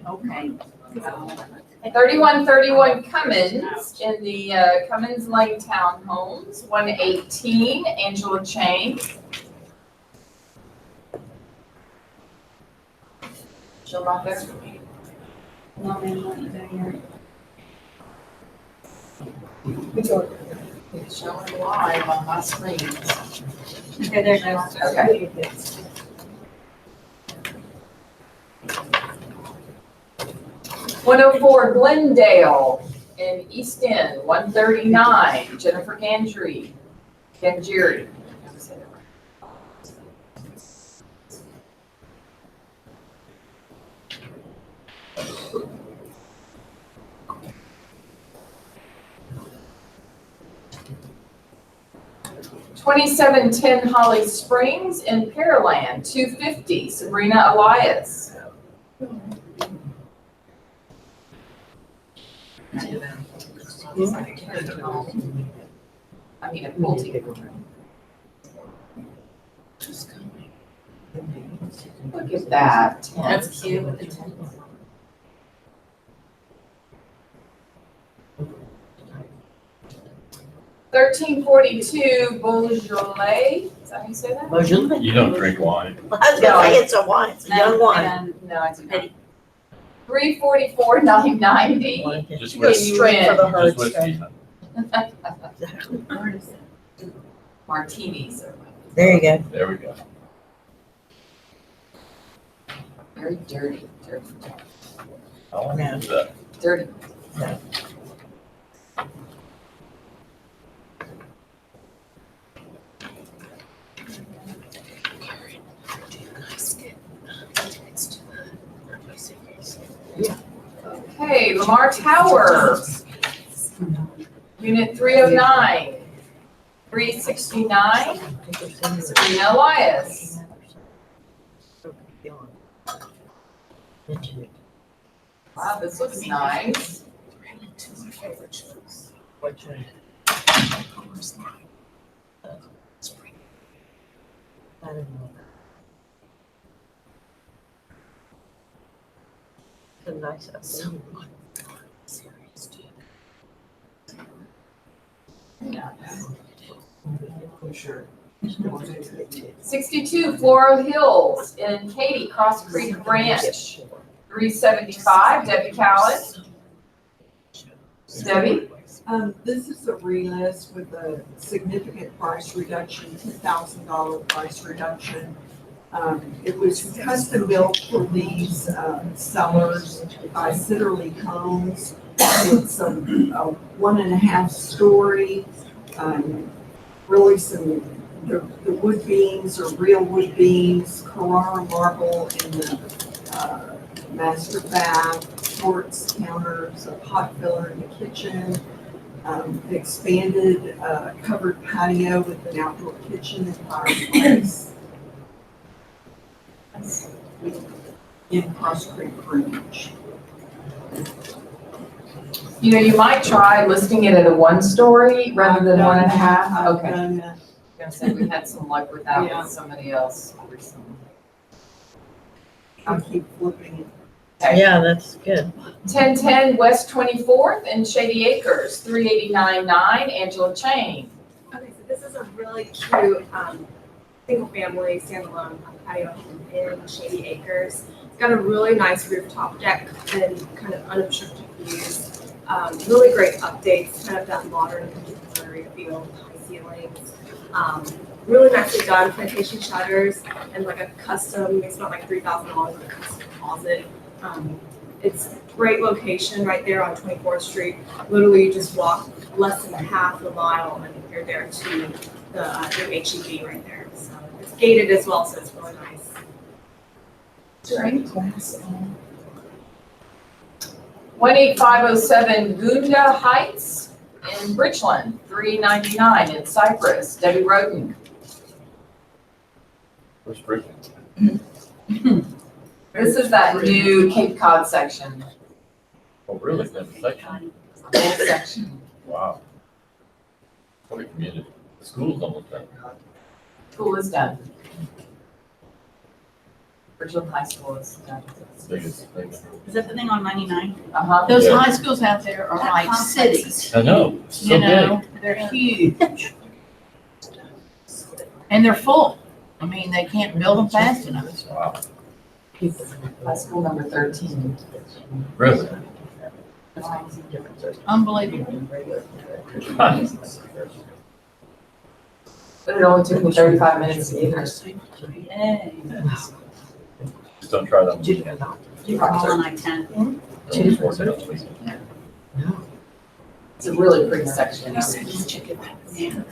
Okay. 3131 Cummins in the Cummins Lane Townhomes, 118 Angela Chain. Still not there? No, ma'am, not either here. It's showing live on my screen. Okay, there it goes. Okay. 104 Glendale in East End, 139 Jennifer Gangiri. Gangiri. 2710 Holly Springs in Pearland, 250 Sabrina Elias. I mean, a multi. Look at that. That's cute. 1342 Beaujolais. Is that how you say that? Beaujolais. You don't drink wine. I was gonna say it's a wine, it's a young wine. No, I do not. 344 990. Just Go whiskey. strand. Just whiskey. Martinis. There you go. There we go. Very dirty, dirty, I want to do that. dirty. Okay, Lamar Tower. Unit 309. 369. Sabrina Elias. Wow, this looks nice. I don't know. It's a nice update. Yeah. 62 Floral Hills in Katy, Cross Creek Ranch. 375 Debbie Callan. Debbie? This is a relist with a significant price reduction, $10,000 price reduction. It was custom built for these sellers by Sitterly Homes. It's a 1.5 story, really the wood beams are real wood beams, Carrara marble in the master bath, quartz counters, a pot filler in the kitchen, expanded covered patio with an outdoor kitchen and fireplace in Cross Creek Ranch. You know, you might try listing it at a 1-story rather than 1.5. Okay. I was gonna say, we had some luck with that Yeah. with somebody else recently. I'll keep flipping it. Okay. Yeah, that's good. 1010 West 24th in Shady Acres, 389.9 Angela Chain. Okay, so this is a really cute single-family standalone patio home in Shady Acres. It's got a really nice rooftop deck and kind of unobstructed views. Really great updates, kind of that modern contemporary feel, high ceilings. Really nicely done, plantation shutters, and like a custom, it's about like $3,000 with a custom closet. It's a great location right there on 24th Street. Literally, you just walk less than half a mile and you're there to the new HEB right there. So it's gated as well, so it's really nice. Great. 18507 Gunda Heights in Bridgeland, 399 in Cypress. Debbie Roden. Where's Bridget? This is that new Cape Cod section. Oh, really? That's a section? Whole section. Wow. What a community. The school's almost done. School is done. Bridgeland High School is done. Biggest thing. Is that the thing on 99? Uh-huh. Those Yeah. high schools out there are like cities, I know, so you big. know, they're huge. And they're full. I mean, they can't build them fast enough. Wow, High school number 13. really? Unbelievable. But it only took me 35 minutes to get here. Yay. Just don't try that. All on I-10. It's a really pretty section. Yeah.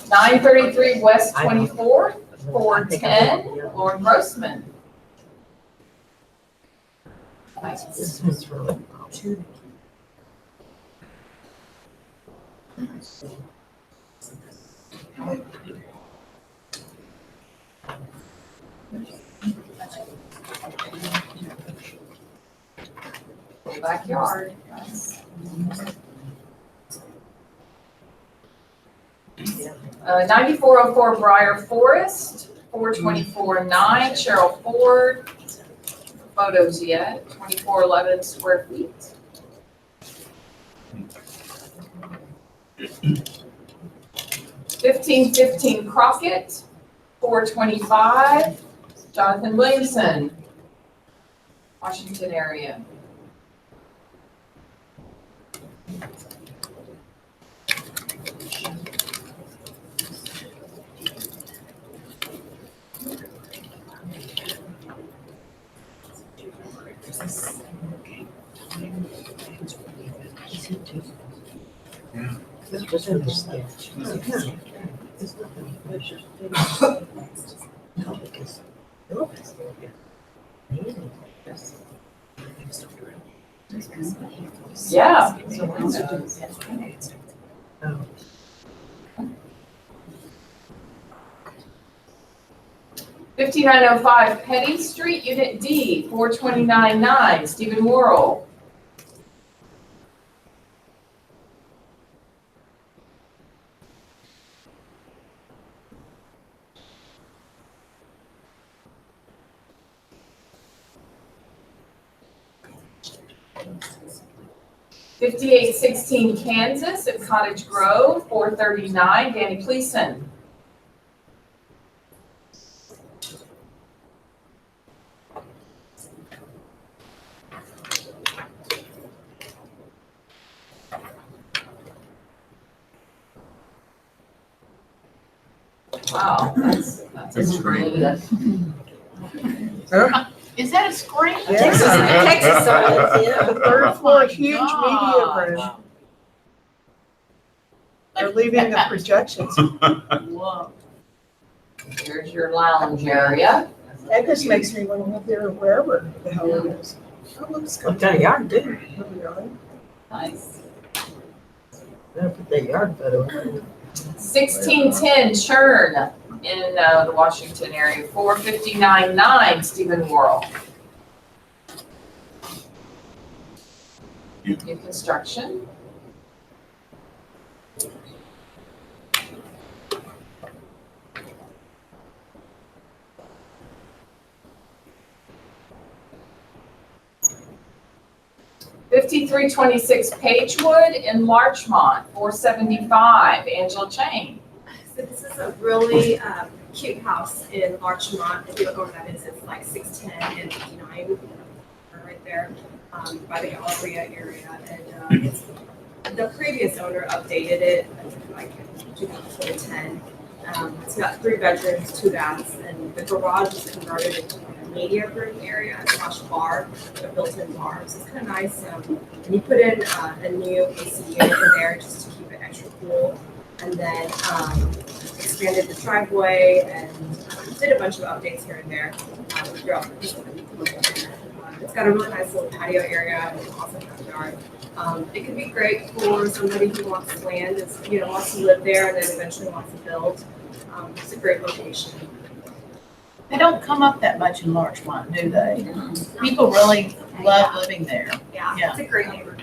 933 West 24th, 410, Lauren Grossman. Nice. This is really. Backyard. Nice. 9404 Briar Forest, 424-9 Cheryl Ford. Photos yet, 2411 square feet. $15.15 Crockett, 425 Jonathan Williamson, Washington area. This was in the sketch. No, because. Yeah. Oh. 5905 Petty Street, Unit D, 429-9 Stephen Worrell. $58.16 Kansas at Cottage Grove, 439 Danny Pleason. Wow, that's a screen. Is that a screen? Texas, Texas, yeah. The third floor, Oh my huge media gosh. room. They're leaving the projections. Whoa. Here's your lounge area. That just makes me want to live there wherever the hell it is. Oh, looks What good. kind of yard do? Really? Nice. Better put that yard photo in. 1610 Churn in the Washington area, 459-9 Stephen Worrell. New construction. $53.26 Pagewood in Larchmont, 475 Angela Chain. So this is a really cute house in Larchmont. If you look over that, it's like 610 and 59 right there by the Galleria area. And it's, the previous owner updated it like in 2010. It's got 3 bedrooms, 2 baths, and the garage is converted into like a media room area / bar, a built-in bar. So it's kind of nice. And you put in a new AC unit in there just to keep it extra cool. And then expanded the driveway and did a bunch of updates here and there throughout the it's got a really nice little patio area and an awesome backyard. It could be great for somebody who wants land, wants to live there and then eventually wants to build. It's a great location. They don't come up that much in Larchmont, do they? People really love living there. Yeah, Yeah. it's a great neighborhood.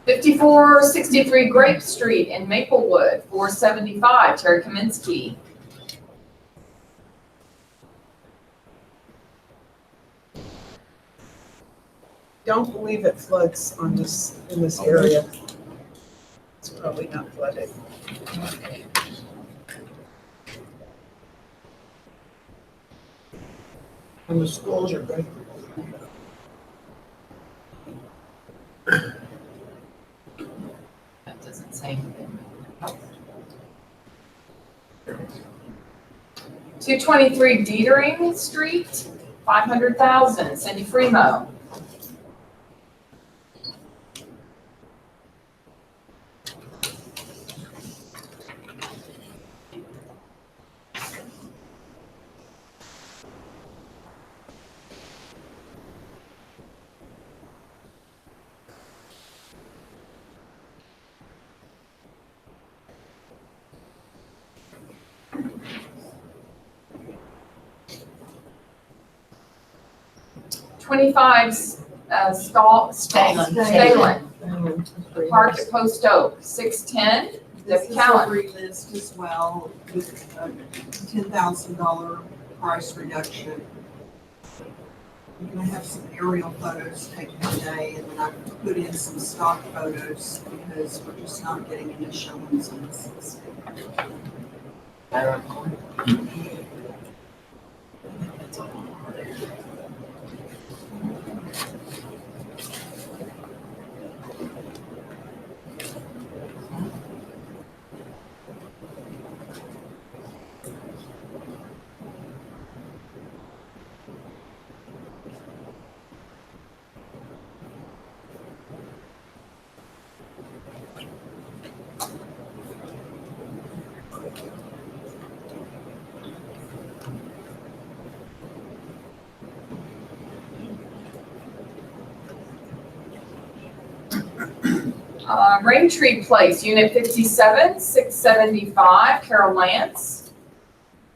5463 Grape Street in Maplewood, 475, Terry Kaminsky. Don't believe it floods on this, in this area. It's probably not flooded. And the schools are good. That doesn't say anything. 223 Dietering Street, 500,000, Cindy Fremo. Stalen, Park at Post Oak, 610, This Debbie is a Cowan. relist as well with a $10,000 price reduction. We're gonna have some aerial photos taken today, and then I put in some stock photos because we're just not getting any showings on this. Raintree Place, Unit 57, 675, Carol Lance.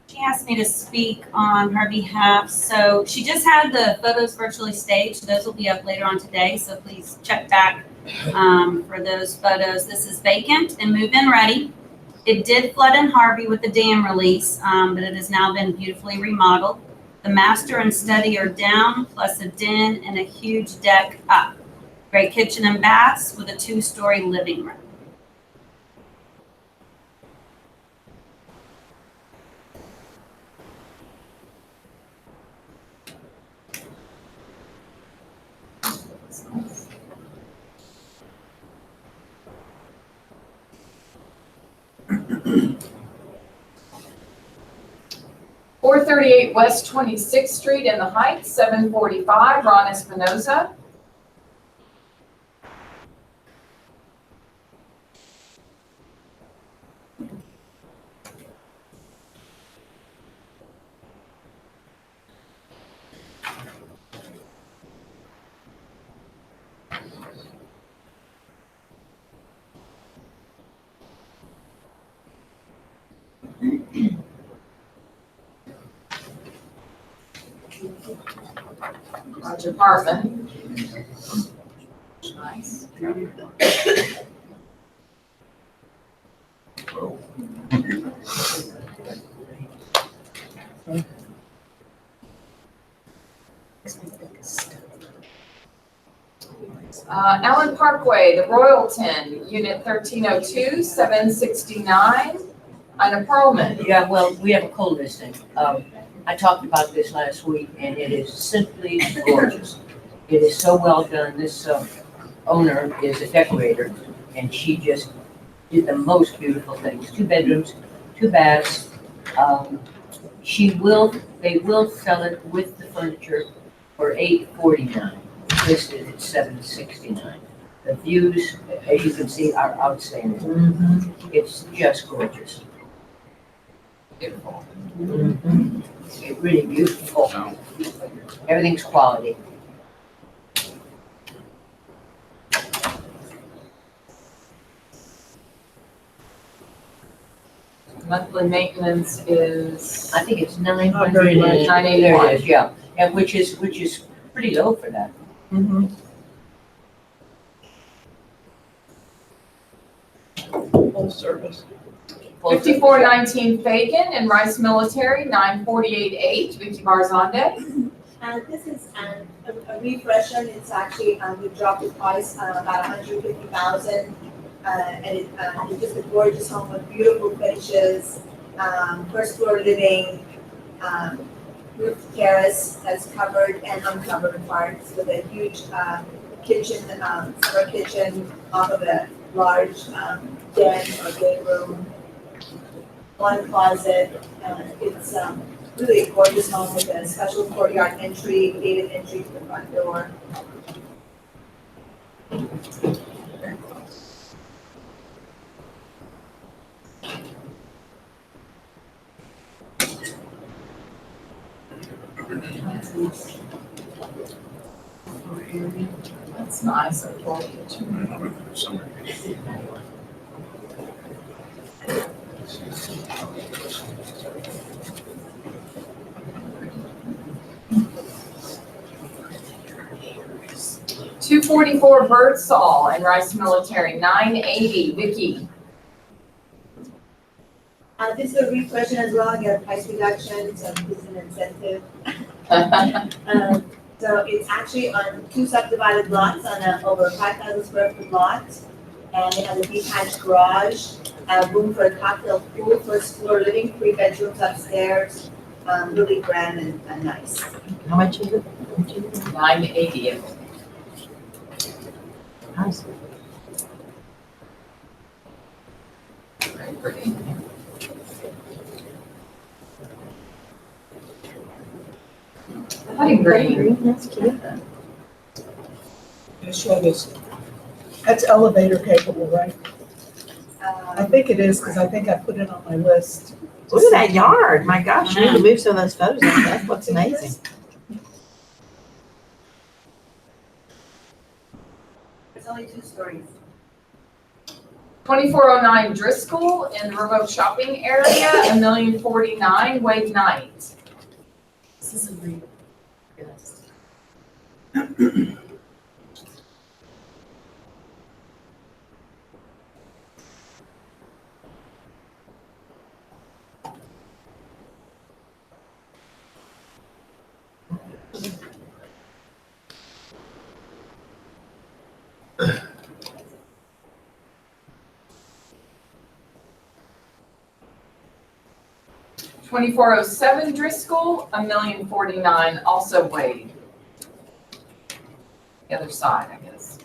She asked me to speak on her behalf. So she just had the photos virtually staged. Those will be up later on today. So please check back for those photos. This is vacant and move-in ready. It did flood in Harvey with the dam release, but it has now been beautifully remodeled. The master and study are down, plus a den and a huge deck up. Great kitchen and baths with a 2-story living room. .438 West 26th Street in the Heights, 745, Ron Espinoza. Large apartment. Nice. Allen Parkway, the Royalton, Unit 1302, 769, Ina Perlman. Yeah, well, we have a co-listing. I talked about this last week, and it is simply gorgeous. It is so well done. This owner is a decorator, and she just did the most beautiful things. 2 bedrooms, 2 baths. They will sell it with the furniture for $849. Listed at $769. The views, as you can see, are outstanding. It's just gorgeous. Beautiful. It's really beautiful. Everything's quality. Monthly maintenance is, I think it's 900. Not very much. 981. There it is, yeah, and which is pretty low for that. Mm-hmm. Full service. 5419 Fagan and Rice Military, 948.8, Vicky Barzande. And this is a refresher. It's actually, we dropped the price about 150,000. And it's just a gorgeous home with beautiful finishes, first floor living, roof terrace that's covered and uncovered parts with a huge kitchen, summer kitchen off of a large den or game room, one closet. It's really a gorgeous home with a special courtyard entry, gated entry to the front door. That's nice. Summer. 244 Birdsall and Rice Military, 980, Vicky. This is a refresher as well, get a price reduction, so this is an incentive. So it's actually on 2 subdivided lots on a over 5,000 square foot lot. And it has a detached garage, room for a cocktail pool, first floor living, 3 bedrooms upstairs, really grand and nice. How much is it? 980. Nice. Very pretty. Putting green. That's cute. It showed us. That's elevator capable, right? I think it is, because I think I put it on my list. Look at that yard. My gosh, you need to move some of those photos. That looks amazing. It's only 2 stories. 2409 Driscoll in the remote shopping area, 1,049,000, Wade Knight. This is a real. $2407 Driscoll, 1,049,000, also Wade. The other side, I guess.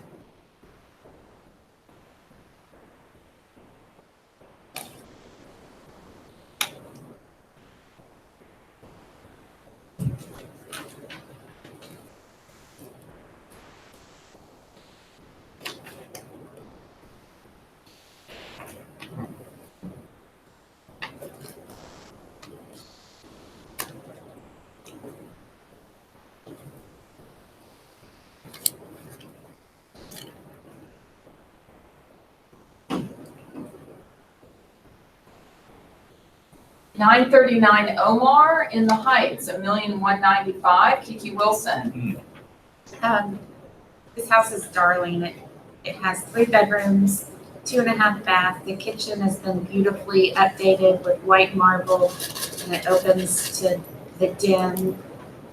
$939 Omar in the Heights, 1,195,000, Kiki Wilson. This house is darling. It has 3 bedrooms, 2.5 bath. The kitchen has been beautifully updated with white marble, and it opens to the den.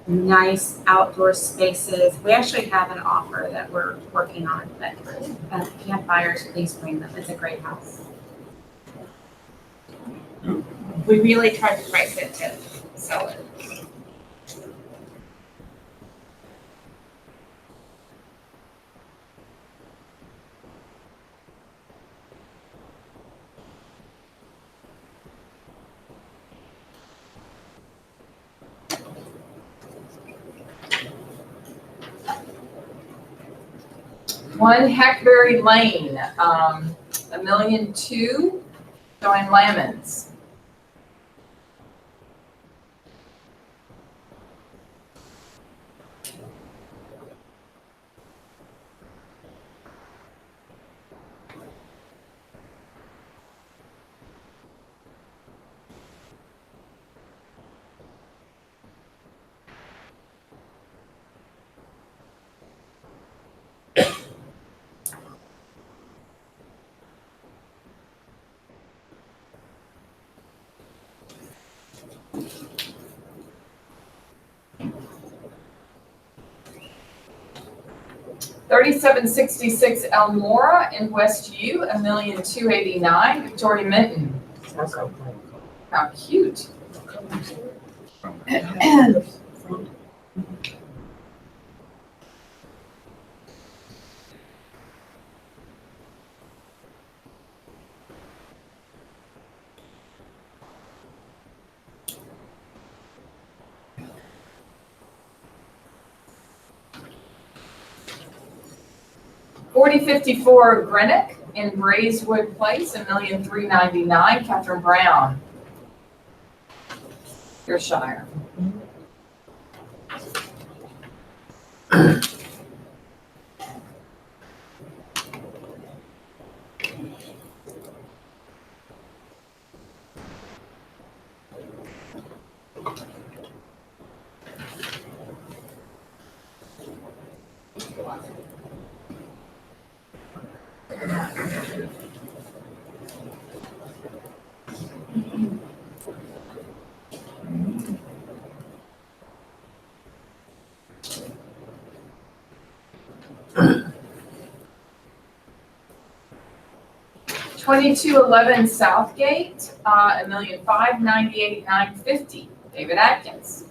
Nice outdoor spaces. We actually have an offer that we're working on, but if you have buyers, please bring them. It's a great house. We really tried to price it to sell it. One Hackberry Lane, 1,200,000, Joanne Lamons. 3766 Elmora in West U, $1,289,000. Victoria Minton, Sounds so cool. how cute. $4054 Greenock in Braeswood Place, $1,399,000. Catherine Brown, Yorkshire. $2211 Southgate, $1,598,950. David Atkins.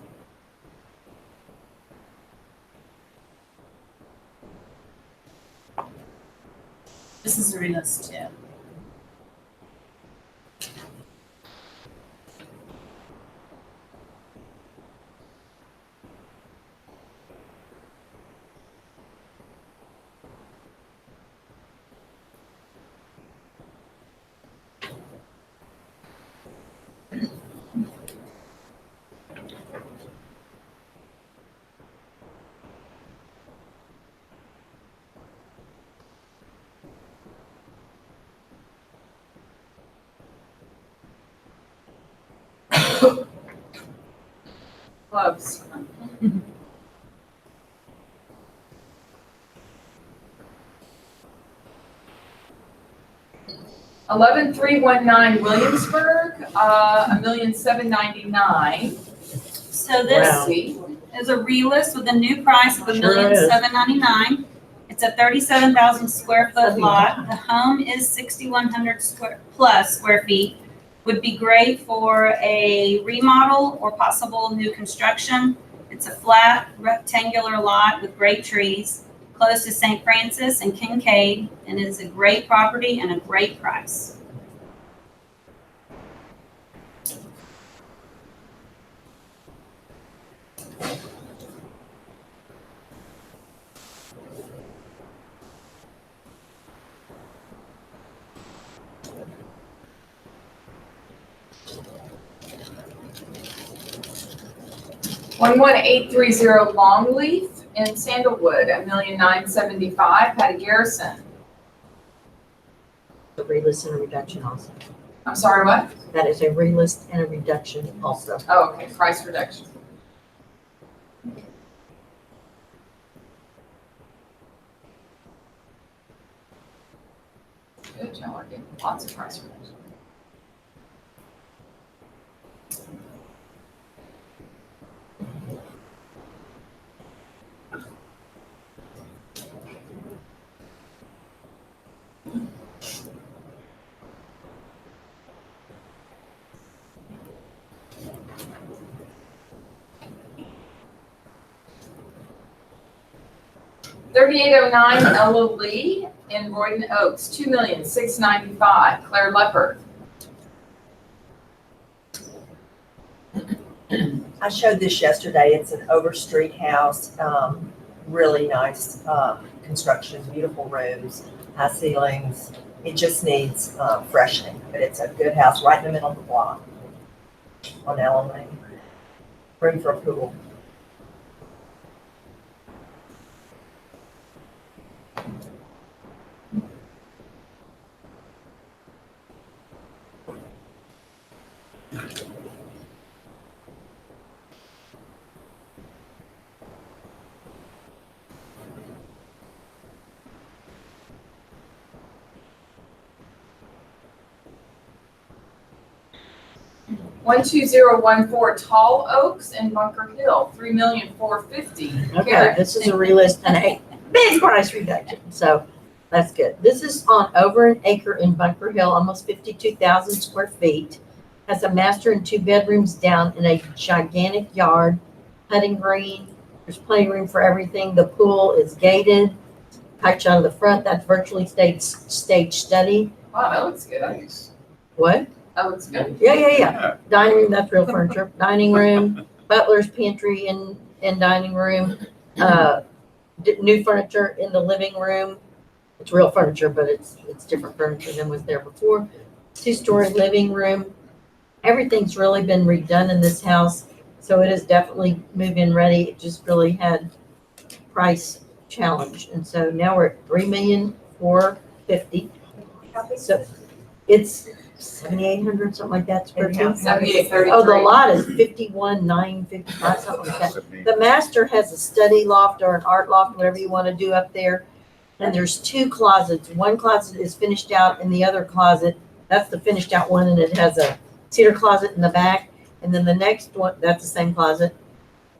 This is a relist too. Gloves. $11,319 Williamsburg, $1,799,000. So this Wow. is a relist with a new price of Sure $1,799,000. It's a 37,000 square foot lot. The home is 6,100 plus square feet. Would be great for a remodel or possible new construction. It's a flat rectangular lot with great trees, close to St. Francis and Kincaid, and is a great property and a great price. $11830 Longleaf in Sandalwood, $1,975,000. Patty Garrison. A relist and a reduction also. I'm sorry, what? That is a relist and a reduction also. Oh, okay, price reduction. Good, y'all are getting lots of price reduction. $3,809 Ella Lee in Royden Oaks, $2,695,000. Claire Leopard. I showed this yesterday. It's an Overstreet house, really nice construction, beautiful rooms, high ceilings. It just needs freshening, but it's a good house right in the middle of the block on Ellen Lane. Room for a pool. $12014 Tall Oaks in Bunker Hill, $3,450,000. Okay, this is a relist and a big price reduction, so that's good. This is on over an acre in Bunker Hill, almost 52,000 square feet. Has a master and 2 bedrooms down in a gigantic yard, putting green. There's plenty of room for everything. The pool is gated. Kite shot of the front, that's virtually stage study. Wow, that looks good. Nice. What? That looks good. Yeah. Dining room, that's real furniture. Dining room, butler's pantry and dining room. New furniture in the living room. It's real furniture, but it's different furniture than was there before. 2-story living room. Everything's really been redone in this house, so it is definitely move-in ready. It just really had price challenge, and so now we're at $3,450,000. So it's 7,800, something like that square feet. 7833. Oh, the lot is 51,955, something like that. The master has a study loft or an art loft, whatever you want to do up there. And there's 2 closets. One closet is finished out, and the other closet, that's the finished out one, and it has a cedar closet in the back. And then the next one, that's the same closet.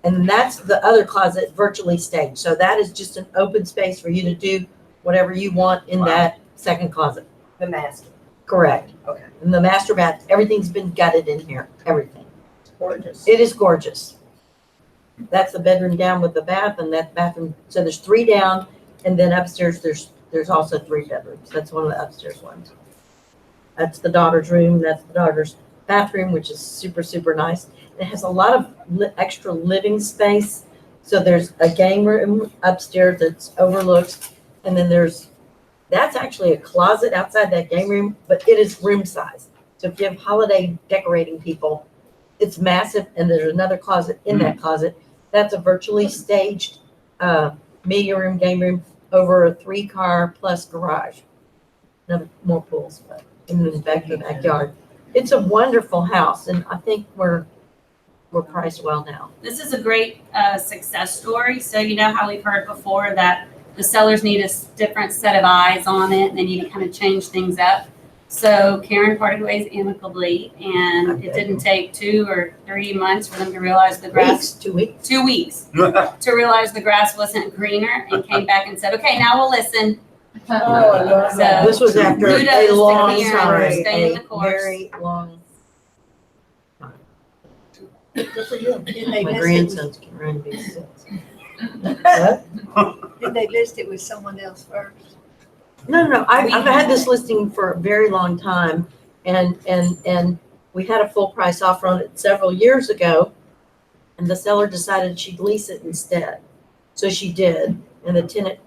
And that's the other closet virtually staged. So that is just an open space for you to do whatever you want in that second closet. The master. Correct. Okay. And the master bath, everything's been gutted in here, everything. It's gorgeous. It is gorgeous. That's the bedroom down with the bath, and that bathroom, so there's 3 down, and then upstairs, there's also 3 bedrooms. That's one of the upstairs ones. That's the daughter's room, that's the daughter's bathroom, which is super, super nice. It has a lot of extra living space. So there's a game room upstairs that's overlooked, and then that's actually a closet outside that game room, but it is room size. So if you have holiday decorating people, it's massive, and there's another closet in that closet. That's a virtually staged media room, game room, over a 3-car plus garage. No more pools, but in the backyard. It's a wonderful house, and I think we're priced well now. This is a great success story. So you know how we've heard before that the sellers need a different set of eyes on it, and they need to kind of change things up. So Karen parted ways amicably, and it didn't take 2 or 3 months for them to realize the grass. 2 weeks. 2 weeks to realize the grass wasn't greener, and came back and said, "Okay, now we'll listen." Oh, I love that. So This was after kudos a to long Karen time, for staying the a course. very long. Good for you. Did they My list it grandson's getting to be 6. with, did they list it with someone else first? No. I've had this listing for a very long time, and we had a full price offer on it several years ago, and the seller decided she'd lease it instead. So she did, and the tenant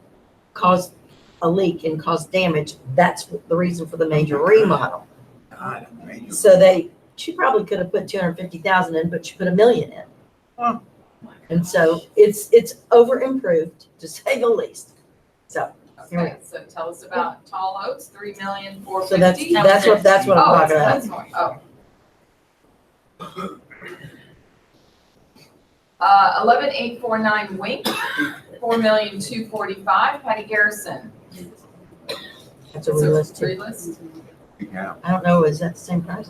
caused a leak and caused damage. That's the reason for the major remodel. God, man. So she probably could have put 250,000 in, but she put $1 million in. Oh. And so it's over improved, to say the least. So Okay, so tell us about Tall Oaks, 3,450,000. So that's what I'm talking about. That's one. Oh. 11849 Wink, 4,245,000. Patty Garrison. That's a realist too. Realist. Yeah. I don't know, is that the same price?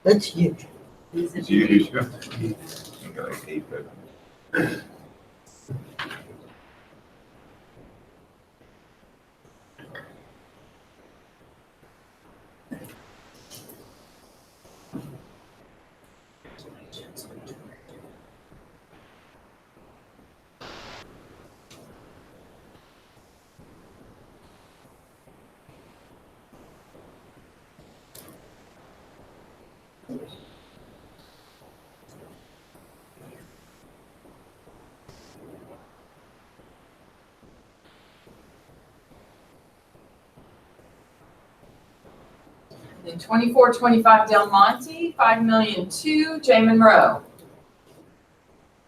That's huge. It's huge. You gotta keep it. Then 2425 Del Monte, 5,200,000, J. Monroe.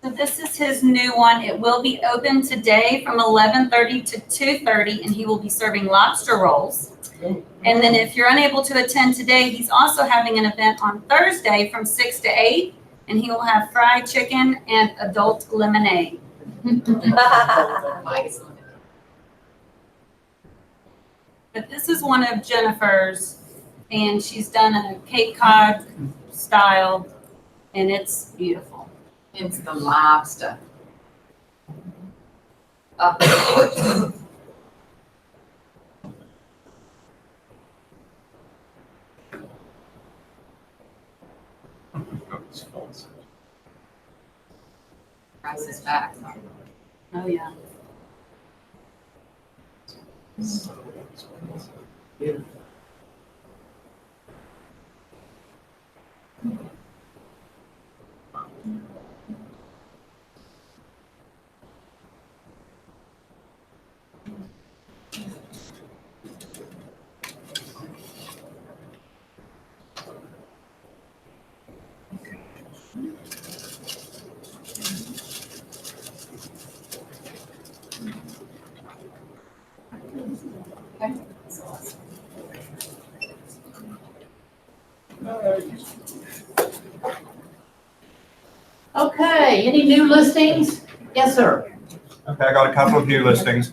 So this is his new one. It will be open today from 11:30 to 2:30, and he will be serving lobster rolls. And then if you're unable to attend today, he's also having an event on Thursday from 6 to 8, and he will have fried chicken and adult lemonade. Nice. But this is one of Jennifer's, and she's done a Cape Cod style, and it's beautiful. It's the lobster. Price is back. Oh, yeah. Okay, any new listings? Yes, sir. Okay, I got a couple of new listings.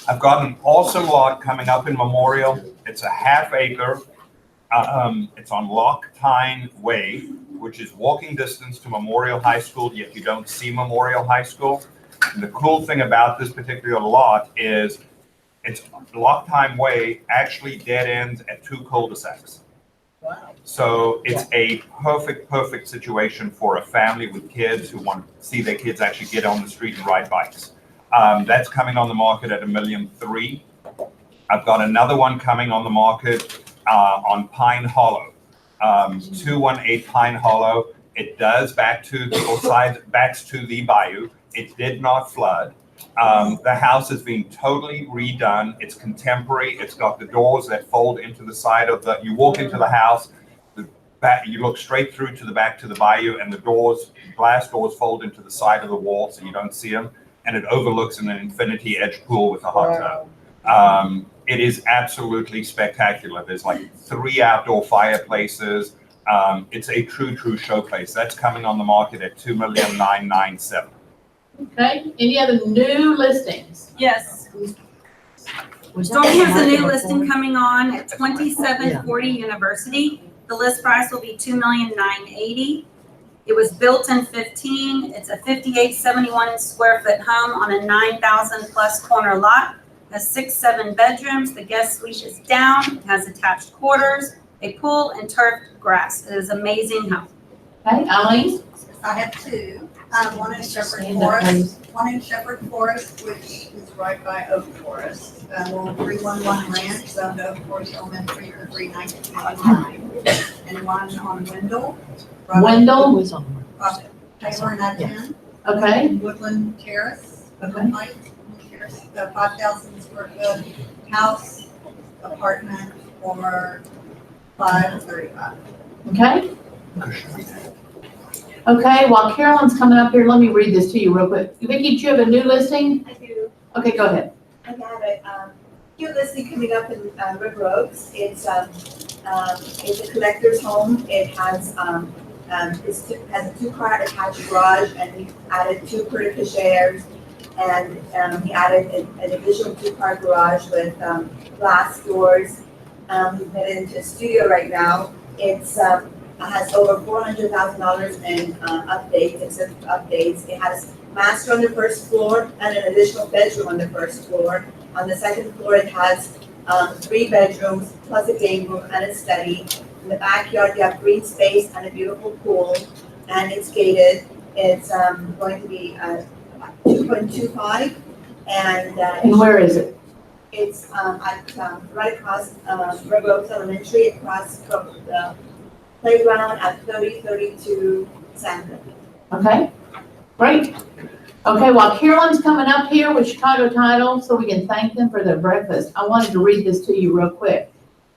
I've got an awesome lot coming up in Memorial. It's a half acre. It's on Locktine Way, which is walking distance to Memorial High School, yet you don't see Memorial High School. And the cool thing about this particular lot is it's Locktine Way actually dead ends at 2 cul-de-sacs. Wow. So it's a perfect situation for a family with kids who want to see their kids actually get on the street and ride bikes. That's coming on the market at $1.3 million. I've got another one coming on the market on Pine Hollow, 218 Pine Hollow. It does backs to the bayou. It did not flood. The house has been totally redone. It's contemporary. It's got the doors that fold into the side of the, you walk into the house, you look straight through to the back to the bayou, and the doors, glass doors fold into the side of the wall so you don't see them. And it overlooks an infinity edge pool with a hot tub. It is absolutely spectacular. There's like 3 outdoor fireplaces. It's a true showplace. That's coming on the market at $2,997,000. Okay, any other new listings? Yes. Stormy has a new listing coming on at 2740 University. The list price will be $2,980,000. It was built in 15. It's a 5871 square foot home on a 9,000 plus corner lot. Has 6-7 bedrooms. The guest suite is down. It has attached quarters, a pool, and turfed grass. It is an amazing home. Okay, Eileen? I have 2. One in Shepherd Forest, which is right by Oak Forest. 311 Ranch, zoned to Oak Forest Elementary for 319. And one on Wendell. Wendell? Taylor and I-10. Okay. Woodland Terrace. Okay. Terrace, the 5,000 square foot house apartment for $535. Okay. Okay, while Carolyn's coming up here, let me read this to you real quick. Vicki, do you have a new listing? I do. Okay, go ahead. I got a cute listing coming up in River Oaks. It's a collector's home. It has has a 2-car attached garage, and he added 2 porte-cocheres, and he added an additional 2-car garage with glass doors. He's made it into a studio right now. It's has over $400,000 in updates. It has master on the first floor and an additional bedroom on the first floor. On the second floor, it has 3 bedrooms plus a game room and a study. In the backyard, you have green space and a beautiful pool, and it's gated. It's going to be 2.25 And where is it? It's right across River Oaks Elementary, across from the playground at 3032 Sandra. Okay, great. Okay, while Carolyn's coming up here with Chicago Title, so we can thank them for their breakfast, I wanted to read this to you real quick.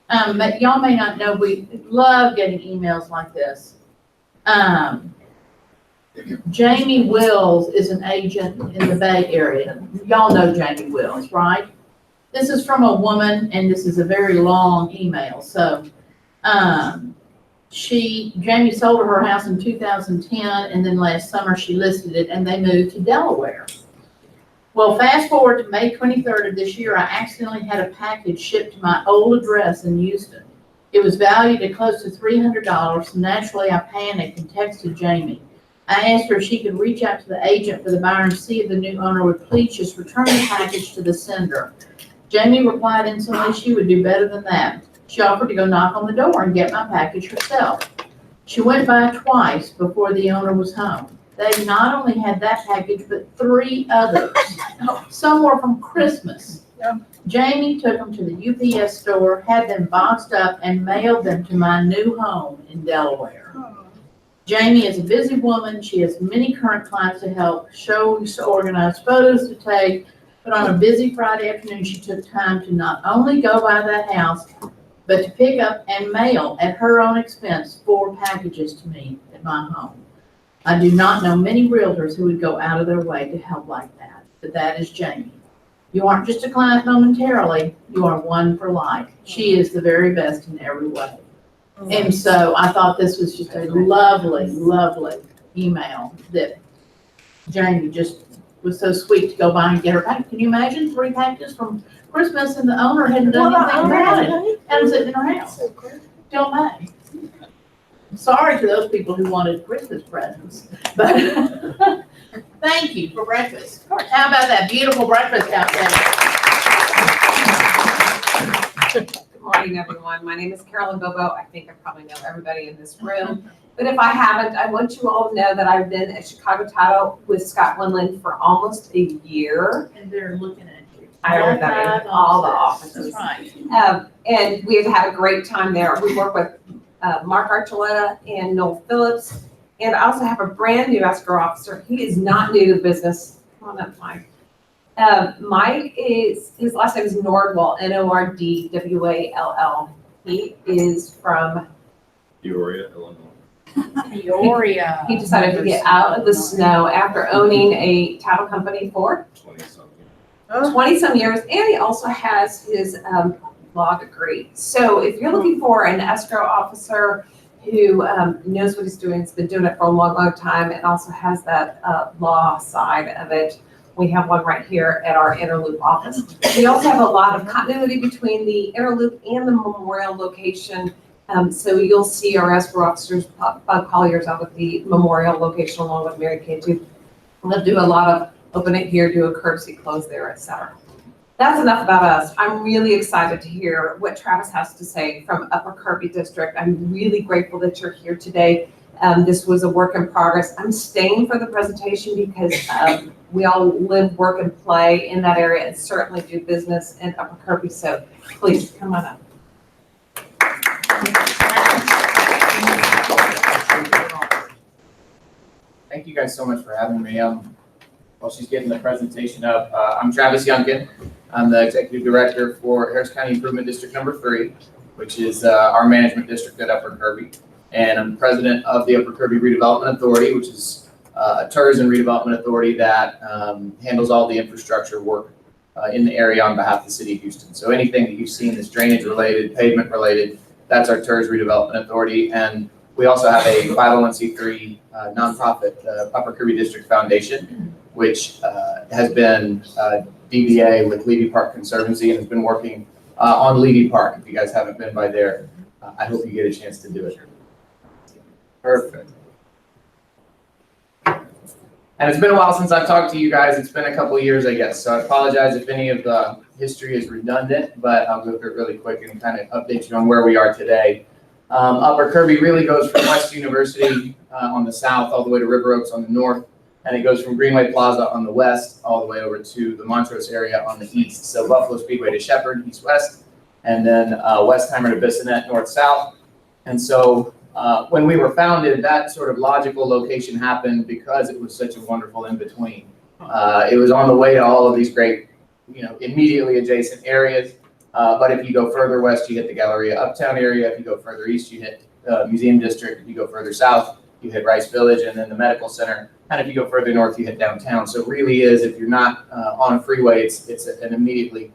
But y'all may not know, we love getting emails like this. Jamie Wills is an agent in the Bay Area. Y'all know Jamie Wills, right? This is from a woman, and this is a very long email. So, Jamie sold her house in 2010, and then last summer she listed it, and they moved to Delaware. Well, fast forward to May 23rd of this year, I accidentally had a package shipped to my old address in Houston. It was valued at close to $300, so naturally I panicked and texted Jamie. I asked her if she could reach out to the agent for the buyer and see if the new owner would please just return the package to the sender. Jamie replied instantly she would do better than that. She offered to go knock on the door and get my package herself. She went by twice before the owner was home. They not only had that package, but 3 others. Some were from Christmas. Jamie took them to the UPS store, had them boxed up, and mailed them to my new home in Delaware. Jamie is a busy woman. She has many current clients to help, shows to organize, photos to take. But on a busy Friday afternoon, she took time to not only go by that house, but to pick up and mail at her own expense 4 packages to me at my home. I do not know many realtors who would go out of their way to help like that, but that is Jamie. You aren't just a client momentarily, you are one for life. She is the very best in every way. And so I thought this was just a lovely, lovely email that Jamie just was so sweet to go by and get her package. Can you imagine 3 packages from Christmas and the owner hadn't done anything about it? And I'm sitting in her house till May. Sorry to those people who wanted Christmas presents, but thank you for breakfast. How about that beautiful breakfast out there? Good morning, everyone. My name is Carolyn Bobo. I think I probably know everybody in this room. But if I haven't, I want you all to know that I've been at Chicago Title with Scott Winland for almost a year. And they're looking at you. Everybody, all the offices. That's right. And we've had a great time there. We work with Mark Archuleta and Noel Phillips. And I also have a brand new escrow officer. He is not new to the business. Come on up, Mike. Mike is, his last name is Nordwall, Nordwall. He is from Peoria, Illinois. Peoria. He decided to get out of the snow after owning a title company for 20-some years, and he also has his law degree. So if you're looking for an escrow officer who knows what he's doing, has been doing it for a long, long time, and also has that law side of it, we have one right here at our Interloop office. We also have a lot of continuity between the Interloop and the Memorial location. So you'll see our escrow officers, Bob Collier's out at the Memorial location along with Mary Kay too. We'll do a lot of open it here, do a courtesy close there, etc. That's enough about us. I'm really excited to hear what Travis has to say from Upper Kirby District. I'm really grateful that you're here today. This was a work in progress. I'm staying for the presentation because we all live, work, and play in that area and certainly do business in Upper Kirby. So please come on up. Thank you guys so much for having me. While she's getting the presentation up, I'm Travis Youngkin. I'm the Executive Director for Harris County Improvement District Number 3, which is our management district at Upper Kirby. And I'm President of the Upper Kirby Redevelopment Authority, which is a tourism redevelopment authority that handles all the infrastructure work in the area on behalf of the City of Houston. So anything that you've seen that's drainage related, pavement related, that's our tourism redevelopment authority. And we also have a 501c3 nonprofit, Upper Kirby District Foundation, which has been DBA with Levy Park Conservancy and has been working on Levy Park. If you guys haven't been by there, I hope you get a chance to do it. Perfect. And it's been a while since I've talked to you guys. It's been a couple of years, I guess. So I apologize if any of the history is redundant, but I'll go through it really quick and kind of update you on where we are today. Upper Kirby really goes from West University on the south all the way to River Oaks on the north, and it goes from Greenway Plaza on the west all the way over to the Montrose area on the east. So Buffalo Speedway to Shepherd, east-west, and then Westheimer to Bissonnet, north-south. And so when we were founded, that sort of logical location happened because it was such a wonderful in-between. It was on the way to all of these great, immediately adjacent areas. But if you go further west, you hit the Galleria Uptown area. If you go further east, you hit Museum District. If you go further south, you hit Rice Village and then the Medical Center. And if you go further north, you hit downtown. So it really is, if you're not on a freeway, it's an immediately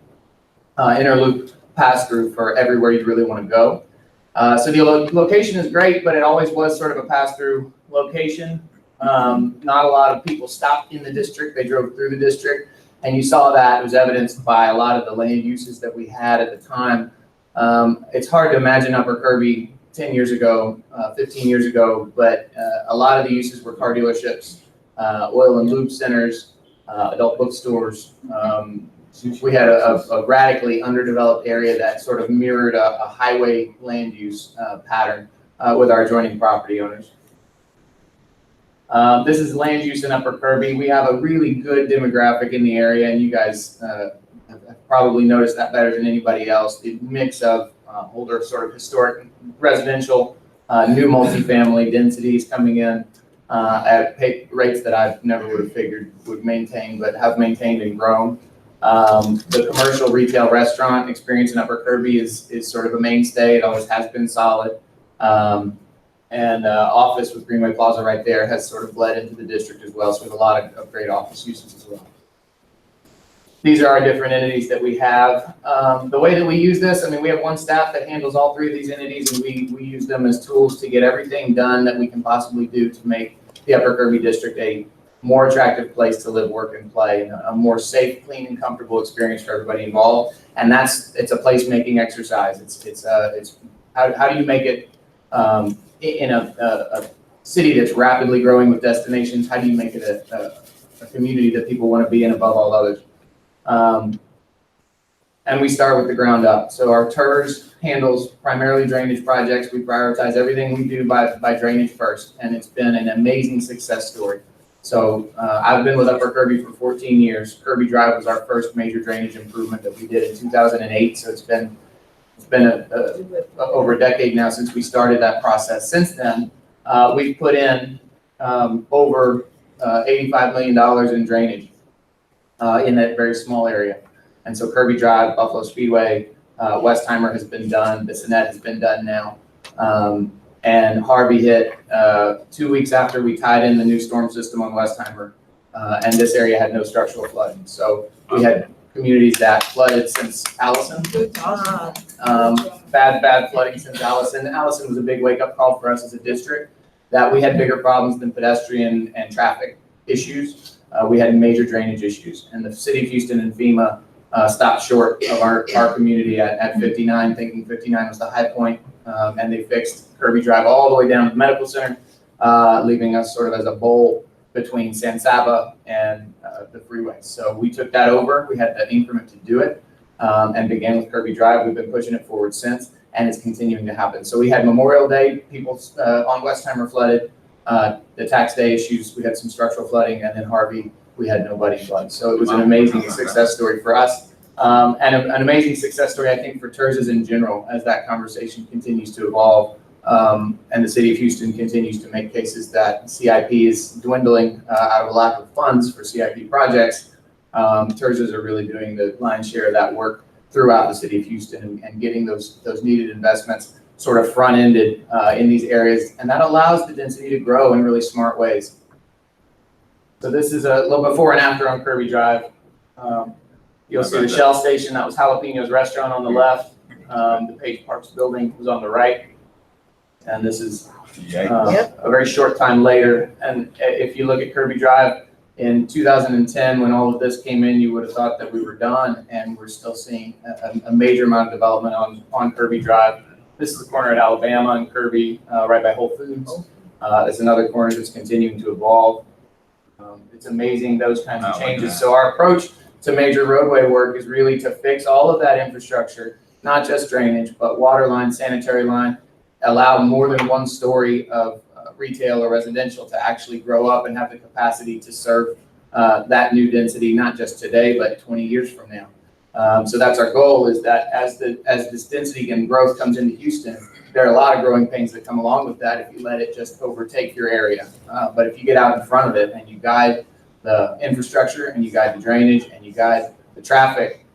interloop pass-through for everywhere you really want to go. So the location is great, but it always was sort of a pass-through location. Not a lot of people stopped in the district. They drove through the district. And you saw that it was evidenced by a lot of the land uses that we had at the time. It's hard to imagine Upper Kirby 10 years ago, 15 years ago, but a lot of the uses were car dealerships, oil and lube centers, adult bookstores. We had a radically underdeveloped area that sort of mirrored a highway land use pattern with our adjoining property owners. This is land use in Upper Kirby. We have a really good demographic in the area, and you guys have probably noticed that better than anybody else. The mix of older sort of historic residential, new multifamily densities coming in at rates that I never would have figured would maintain, but have maintained and grown. The commercial retail restaurant experience in Upper Kirby is sort of a mainstay. It always has been solid. And office with Greenway Plaza right there has sort of bled into the district as well. So we have a lot of great office uses as well. These are our different entities that we have. The way that we use this, I mean, we have one staff that handles all three of these entities, and we use them as tools to get everything done that we can possibly do to make the Upper Kirby district a more attractive place to live, work, and play, and a more safe, clean, and comfortable experience for everybody involved. And it's a place-making exercise. It's how do you make it in a city that's rapidly growing with destinations? How do you make it a community that people want to be in above all others? And we start with the ground up. So our TERS handles primarily drainage projects. We prioritize everything we do by drainage first, and it's been an amazing success story. So I've been with Upper Kirby for 14 years. Kirby Drive was our first major drainage improvement that we did in 2008. So it's been over a decade now since we started that process. Since then, we've put in over $85 million in drainage in that very small area. And so Kirby Drive, Buffalo Speedway, Westheimer has been done, Bissonnet has been done now. And Harvey hit 2 weeks after we tied in the new storm system on Westheimer, and this area had no structural flooding. So we had communities that flooded since Allison. Bad flooding since Allison. Allison was a big wake-up call for us as a district, that we had bigger problems than pedestrian and traffic issues. We had major drainage issues, and the city of Houston and FEMA stopped short of our community at 59, thinking 59 was the high point, and they fixed Kirby Drive all the way down to the medical center, leaving us sort of as a bowl between San Saba and the freeway. So we took that over. We had the increment to do it, and began with Kirby Drive. We've been pushing it forward since, and it's continuing to happen. So we had Memorial Day, people on Westheimer flooded. The tax day issues, we had some structural flooding, and then Harvey, we had nobody flood. So it was an amazing success story for us, and an amazing success story, I think, for TERSs in general, as that conversation continues to evolve, and the city of Houston continues to make cases that CIP is dwindling out of a lack of funds for CIP projects. TERSs are really doing the lion's share of that work throughout the city of Houston, and getting those needed investments sort of front-ended in these areas, and that allows the density to grow in really smart ways. So this is a little before and after on Kirby Drive. You'll see the Shell station, that was Jalapeno's restaurant on the left. The Page Parks building was on the right. And this is a very short time later. And if you look at Kirby Drive in 2010, when all of this came in, you would have thought that we were done, and we're still seeing a major amount of development on Kirby Drive. This is the corner at Alabama and Kirby, right by Whole Foods. It's another corner that's continuing to evolve. It's amazing, those kinds of changes. So our approach to major roadway work is really to fix all of that infrastructure, not just drainage, but water line, sanitary line, allow more than one story of retail or residential to actually grow up and have the capacity to serve that new density, not just today, but 20 years from now. So that's our goal, is that as this density and growth comes into Houston, there are a lot of growing pains that come along with that if you let it just overtake your area. But if you get out in front of it and you guide the infrastructure, and you guide the drainage, and you guide the traffic,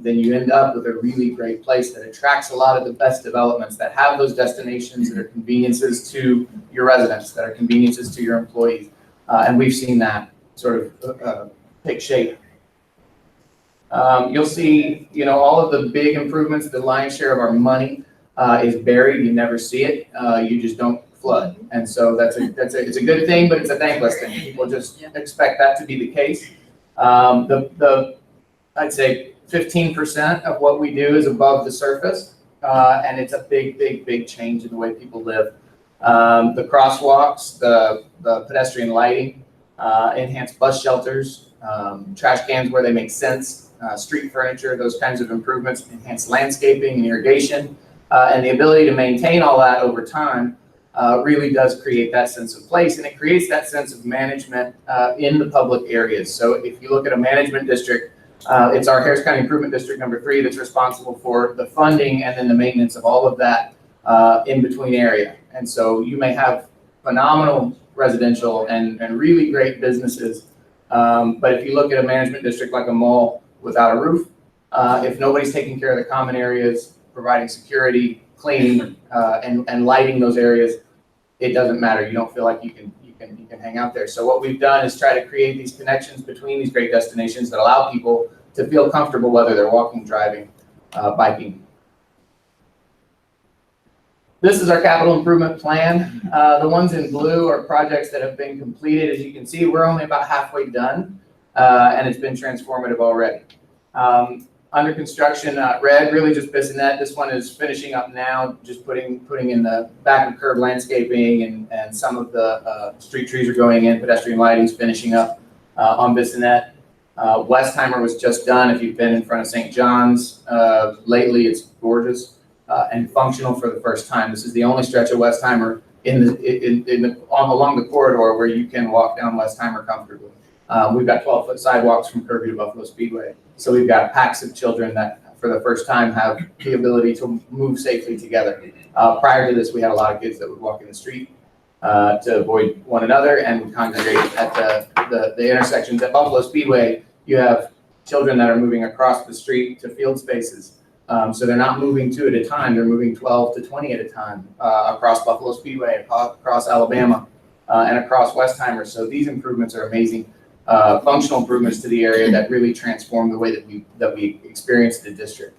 then you end up with a really great place that attracts a lot of the best developments, that have those destinations that are conveniences to your residents, that are conveniences to your employees. And we've seen that sort of take shape. You'll see, all of the big improvements, the lion's share of our money is buried. You never see it. You just don't flood. And so it's a good thing, but it's a thankless thing. People just expect that to be the case. I'd say 15% of what we do is above the surface. and it's a big change in the way people live. The crosswalks, the pedestrian lighting, enhanced bus shelters, trash cans where they make sense, street furniture, those kinds of improvements, enhanced landscaping and irrigation, and the ability to maintain all that over time really does create that sense of place, and it creates that sense of management in the public areas. So if you look at a management district, it's our Harris County Improvement District number 3 that's responsible for the funding and then the maintenance of all of that in between area. And so you may have phenomenal residential and really great businesses, but if you look at a management district like a mall without a roof, if nobody's taking care of the common areas, providing security, cleaning, and lighting those areas, it doesn't matter. You don't feel like you can hang out there. So what we've done is try to create these connections between these great destinations that allow people to feel comfortable whether they're walking, driving, biking. This is our capital improvement plan. The ones in blue are projects that have been completed. As you can see, we're only about halfway done, and it's been transformative already. Under construction, red, really just Bissonnette. This one is finishing up now, just putting in the back and curb landscaping, and some of the street trees are going in, pedestrian lighting's finishing up on Bissonnette. Westheimer was just done. If you've been in front of St. John's lately, it's gorgeous and functional for the first time. This is the only stretch of Westheimer along the corridor where you can walk down Westheimer comfortably. We've got 12-foot sidewalks from Kirby to Buffalo Speedway. So we've got packs of children that for the first time have the ability to move safely together. Prior to this, we had a lot of kids that would walk in the street to avoid one another and would congregate at the intersections. At Buffalo Speedway, you have children that are moving across the street to field spaces. So they're not moving 2 at a time, they're moving 12 to 20 at a time across Buffalo Speedway, across Alabama, and across Westheimer. So these improvements are amazing. Functional improvements to the area that really transform the way that we experience the district.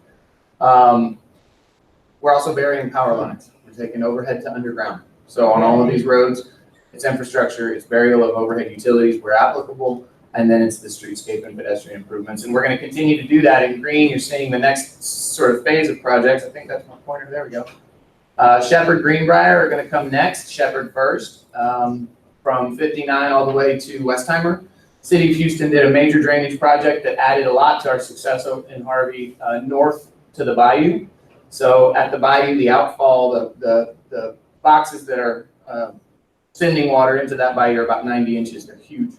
We're also burying power lines. We're taking overhead to underground. So on all of these roads, it's infrastructure, it's burial of overhead utilities where applicable, and then it's the streetscape and pedestrian improvements. And we're going to continue to do that. In green, you're seeing the next sort of phase of projects. I think that's my pointer. There we go. Shepherd, Greenbrier are going to come next. Shepherd first, from 59 all the way to Westheimer. City of Houston did a major drainage project that added a lot to our success in Harvey, north to the bayou. So at the bayou, the outfall, the boxes that are sending water into that bayou are about 90 inches. They're huge.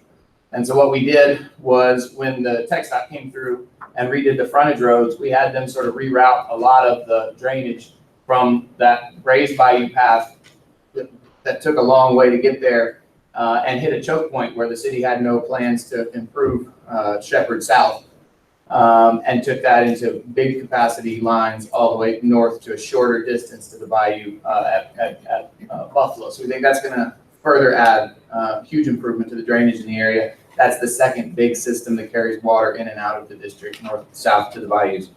And so what we did was when the TxDOT came through and redid the frontage roads, we had them sort of reroute a lot of the drainage from that raised bayou path that took a long way to get there and hit a choke point where the city had no plans to improve Shepherd South, and took that into big capacity lines all the way north to a shorter distance to the bayou at Buffalo. So we think that's going to further add huge improvement to the drainage in the area. That's the second big system that carries water in and out of the district, north south to the bayous.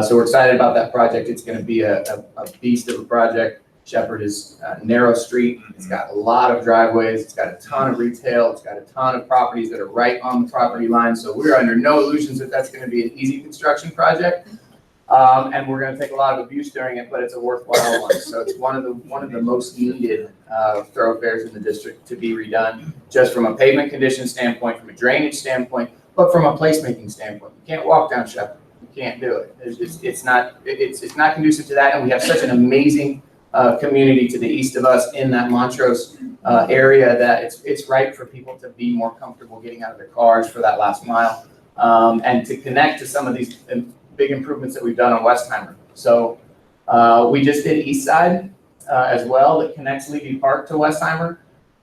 So we're excited about that project. It's going to be a beast of a project. Shepherd is a narrow street. It's got a lot of driveways. It's got a ton of retail. It's got a ton of properties that are right on the property line. So we're under no illusions that that's going to be an easy construction project. And we're going to take a lot of abuse during it, but it's a worthwhile one. So it's one of the most needed thoroughfares in the district to be redone, just from a pavement condition standpoint, from a drainage standpoint, but from a placemaking standpoint. You can't walk down Shepherd. You can't do it. It's not conducive to that. And we have such an amazing community to the east of us in that Montrose area that it's right for people to be more comfortable getting out of their cars for that last mile, and to connect to some of these big improvements that we've done on Westheimer. So we just did East Side as well that connects Levy Park to Westheimer.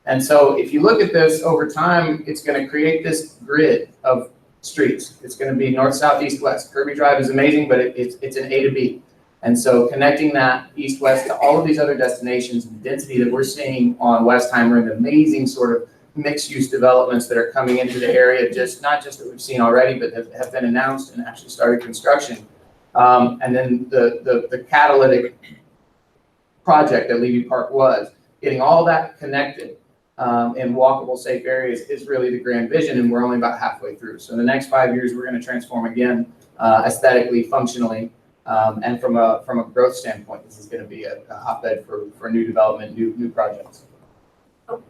And so if you look at this over time, it's going to create this grid of streets. It's going to be north, south, east, west. Kirby Drive is amazing, but it's an A to B. And so connecting that east-west to all of these other destinations, the density that we're seeing on Westheimer and the amazing sort of mixed-use developments that are coming into the area, not just that we've seen already, but have been announced and actually started construction. And then the catalytic project that Levy Park was, getting all that connected in walkable, safe areas is really the grand vision, and we're only about halfway through. So in the next 5 years, we're going to transform again, aesthetically, functionally, And from a growth standpoint, this is going to be a hotbed for new development, new projects. Can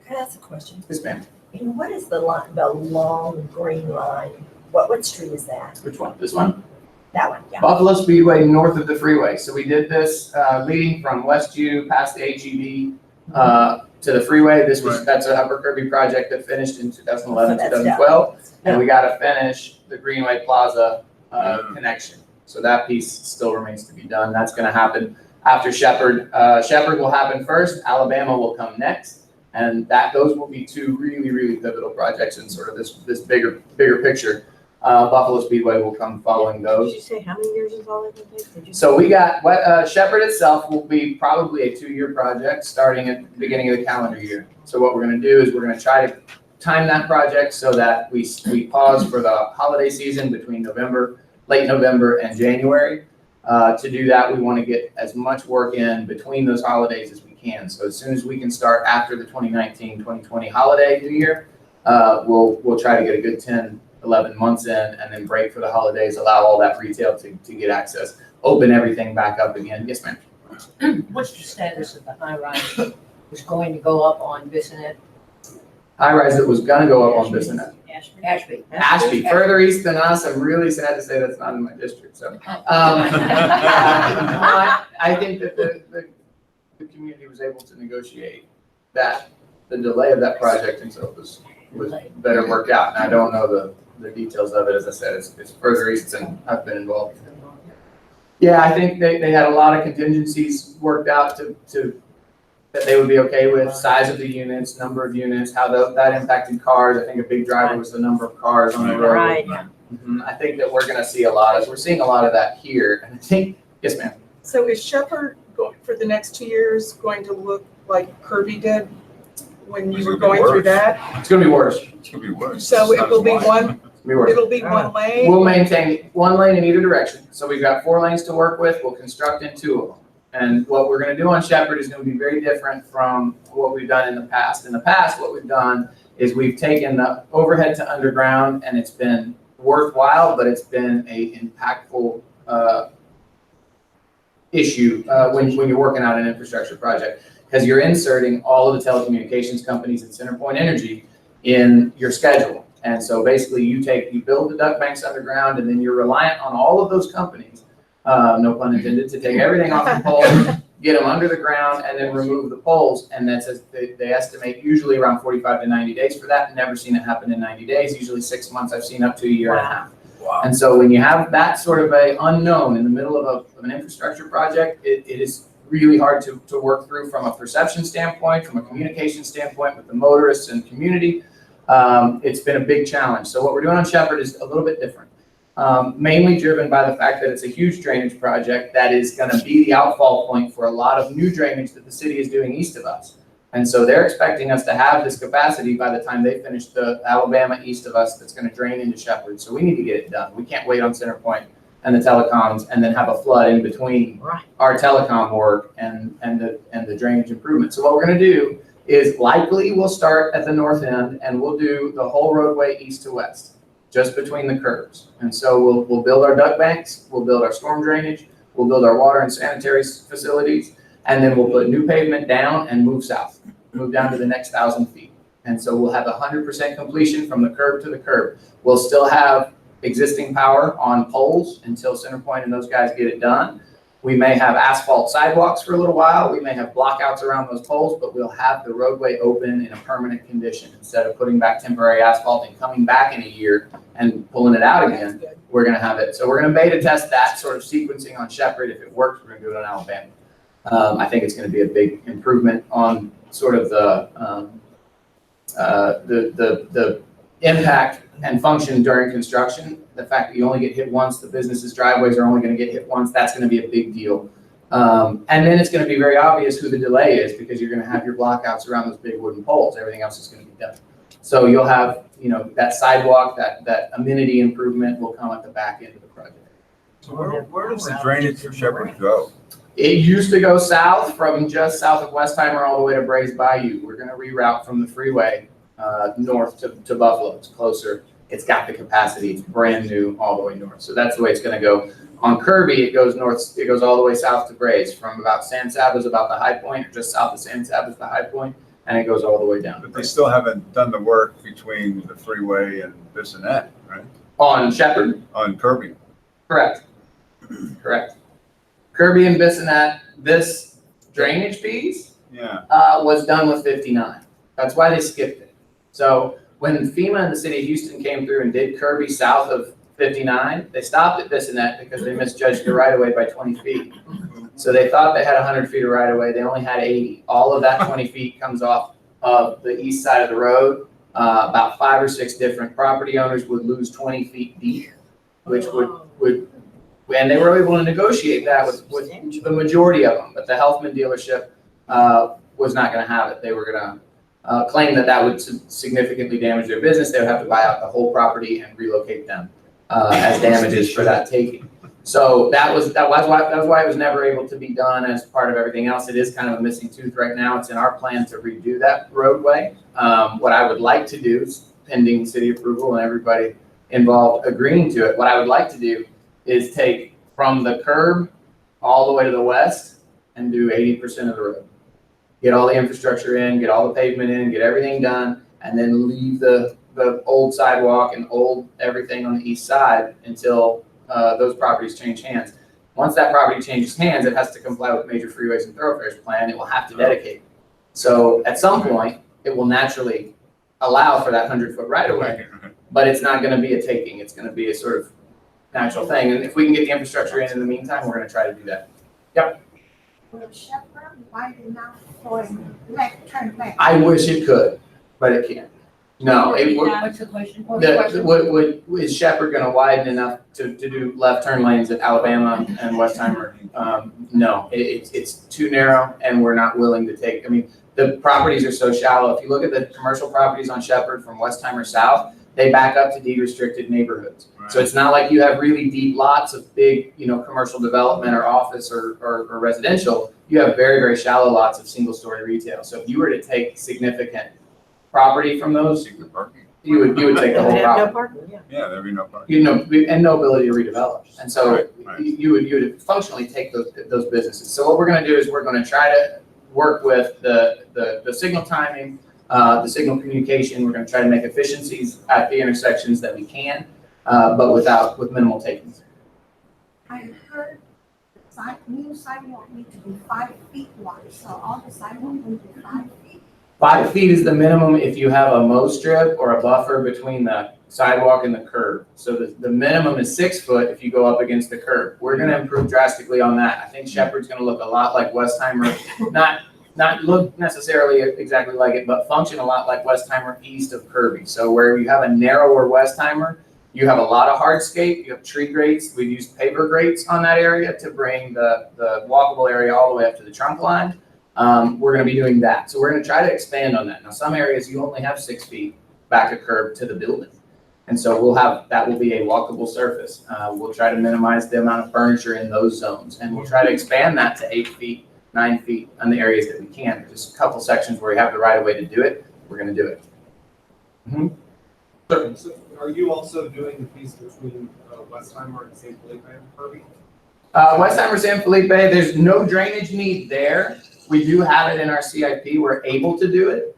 I ask a question? Yes, ma'am. And what is the line, the long green line? What street is that? Which one? This one? That one, yeah. Buffalo Speedway north of the freeway. So we did this leading from Westview past the HEB to the freeway. That's an Upper Kirby project that finished in 2011, 2012. And we got to finish the Greenway Plaza connection. So that piece still remains to be done. That's going to happen after Shepherd. Shepherd will happen first. Alabama will come next. And those will be two really, really pivotal projects in sort of this bigger picture. Buffalo Speedway will come following those. Did you say how many years is all that going to take? So we got, Shepherd itself will be probably a 2-year project starting at the beginning of the calendar year. So what we're going to do is we're going to try to time that project so that we pause for the holiday season between late November and January. To do that, we want to get as much work in between those holidays as we can. So as soon as we can start after the 2019-2020 holiday new year, we'll try to get a good 10-11 months in and then break for the holidays, allow all that retail to get access, open everything back up again. Yes, ma'am. What's the status of the high rise was going to go up on Bissonnet? High rise that was gonna go up on Bissonnet. Ashby. Further east than us. I'm really sad to say that's not in my district, so. I think that the community was able to negotiate the delay of that project until it was better worked out. And I don't know the details of it. As I said, it's further east than I've been involved. Yeah, I think they had a lot of contingencies worked out to that they would be okay with, size of the units, number of units, how that impacted cars. I think a big driver was the number of cars on the road. Right. I think that we're seeing a lot of that here. And I think, yes, ma'am. So is Shepherd going, for the next 2 years, going to look like Kirby did when you were going through that? It's gonna be worse. It's gonna be worse. So it will be one, Worse. it'll be one lane? We'll maintain one lane in either direction. So we've got 4 lanes to work with. We'll construct in 2 of them. And what we're going to do on Shepherd is going to be very different from what we've done in the past. In the past, what we've done is we've taken the overhead to underground, and it's been worthwhile, but it's been a impactful issue when you're working on an infrastructure project, because you're inserting all of the telecommunications companies and CenterPoint Energy in your schedule. And so basically you build the duct banks underground, and then you're reliant on all of those companies, no pun intended, to take everything off the poles, get them under the ground, and then remove the poles. And they estimate usually around 45 to 90 days for that. Never seen it happen in 90 days, usually 6 months. I've seen up to a year and a half. Wow. And so when you have that sort of a unknown in the middle of an infrastructure project, it is really hard to work through from a perception standpoint, from a communication standpoint with the motorists and community. It's been a big challenge. So what we're doing on Shepherd is a little bit different. Mainly driven by the fact that it's a huge drainage project that is going to be the outfall point for a lot of new drainage that the city is doing east of us. And so they're expecting us to have this capacity by the time they finish the Alabama east of us that's going to drain into Shepherd. So we need to get it done. We can't wait on CenterPoint and the telecoms and then have a flood in between our telecom work and the drainage improvement. So what we're going to do is likely we'll start at the north end and we'll do the whole roadway east to west, just between the curves. And so we'll build our duct banks, we'll build our storm drainage, we'll build our water and sanitary facilities, and then we'll put new pavement down and move south, move down to the next 1,000 feet. And so we'll have 100% completion from the curb to the curb. We'll still have existing power on poles until CenterPoint and those guys get it done. We may have asphalt sidewalks for a little while. We may have blockouts around those poles, but we'll have the roadway open in a permanent condition. Instead of putting back temporary asphalt and coming back in a year and pulling it out again, we're going to have it. So we're going to beta test that sort of sequencing on Shepherd. If it works, we're going to do it on Alabama. I think it's going to be a big improvement on sort of the impact and function during construction. The fact that you only get hit once, the businesses' driveways are only going to get hit once, that's going to be a big deal. And then it's going to be very obvious who the delay is, because you're going to have your blockouts around those big wooden poles. Everything else is going to be done. So you'll have, that sidewalk, that amenity improvement will come at the back end of the project. So where does the drainage for Shepherd go? It used to go south from just south of Westheimer all the way to Brays Bayou. We're going to reroute from the freeway north to Buffalo. It's closer. It's got the capacity. It's brand new all the way north. So that's the way it's going to go. On Kirby, it goes north, it goes all the way south to Braze, from about San Sab is about the high point, or just south of San Sab is the high point, and it goes all the way down. But they still haven't done the work between the freeway and Bissonnet, right? On Shepherd? On Kirby. Correct. Correct. Kirby and Bissonnet, this drainage piece Yeah. was done with 59. That's why they skipped it. So when FEMA and the city of Houston came through and did Kirby south of 59, they stopped at Bissonnet because they misjudged the right of way by 20 feet. So they thought they had 100 feet of right of way. They only had 80. All of that 20 feet comes off of the east side of the road. About 5 or 6 different property owners would lose 20 feet deep, which would, and they were able to negotiate that with the majority of them. But the Healthman dealership was not going to have it. They were going to claim that that would significantly damage their business. They would have to buy out the whole property and relocate them as damages for that taking. So that was why it was never able to be done as part of everything else. It is kind of a missing tooth right now. It's in our plan to redo that roadway. What I would like to do, pending city approval and everybody involved agreeing to it, what I would like to do is take from the curb all the way to the west and do 80% of the road. Get all the infrastructure in, get all the pavement in, get everything done, and then leave the old sidewalk and old everything on the east side until those properties change hands. Once that property changes hands, it has to comply with major freeways and thoroughfares plan. It will have to dedicate. So at some point, it will naturally allow for that 100-foot right of way, but it's not going to be a taking. It's going to be a sort of natural thing. And if we can get the infrastructure in the meantime, we're going to try to do that. Yep. Will Shepherd widen out for left turn left? I wish it could, but it can't. No, it would. What's the question? Is Shepherd going to widen enough to do left turn lanes at Alabama and Westheimer? No, it's too narrow, and we're not willing to take. I mean, the properties are so shallow. If you look at the commercial properties on Shepherd from Westheimer south, they back up to deed restricted neighborhoods. Right. So it's not like you have really deep lots of big, commercial development or office or residential. You have very, very shallow lots of single story retail. So if you were to take significant property from those, you would take the whole property. No parking, yeah. Yeah, there'd be no parking. And no ability to redevelop. And so right. you would functionally take those businesses. So what we're going to do is we're going to try to work with the signal timing, the signal communication. We're going to try to make efficiencies at the intersections that we can, but with minimal takings. I heard the new sidewalk need to be 5 feet wide, so all the sidewalk will be 5 feet. 5 feet is the minimum if you have a mow strip or a buffer between the sidewalk and the curb. So the minimum is 6 foot if you go up against the curb. We're going to improve drastically on that. I think Shepherd's going to look a lot like Westheimer, not look necessarily exactly like it, but function a lot like Westheimer east of Kirby. So where you have a narrower Westheimer, you have a lot of hardscape, you have tree grates. We've used paver grates on that area to bring the walkable area all the way up to the trunk line. We're going to be doing that. So we're going to try to expand on that. Now, some areas you only have 6 feet back of curb to the building. And so that will be a walkable surface. We'll try to minimize the amount of furniture in those zones. And we'll try to expand that to 8 feet, 9 feet on the areas that we can. There's a couple sections where we have the right of way to do it. We're going to do it. Mm-hmm. So are you also doing the piece between Westheimer and St. Felipe and Kirby? Westheimer, San Felipe, there's no drainage need there. We do have it in our CIP. We're able to do it.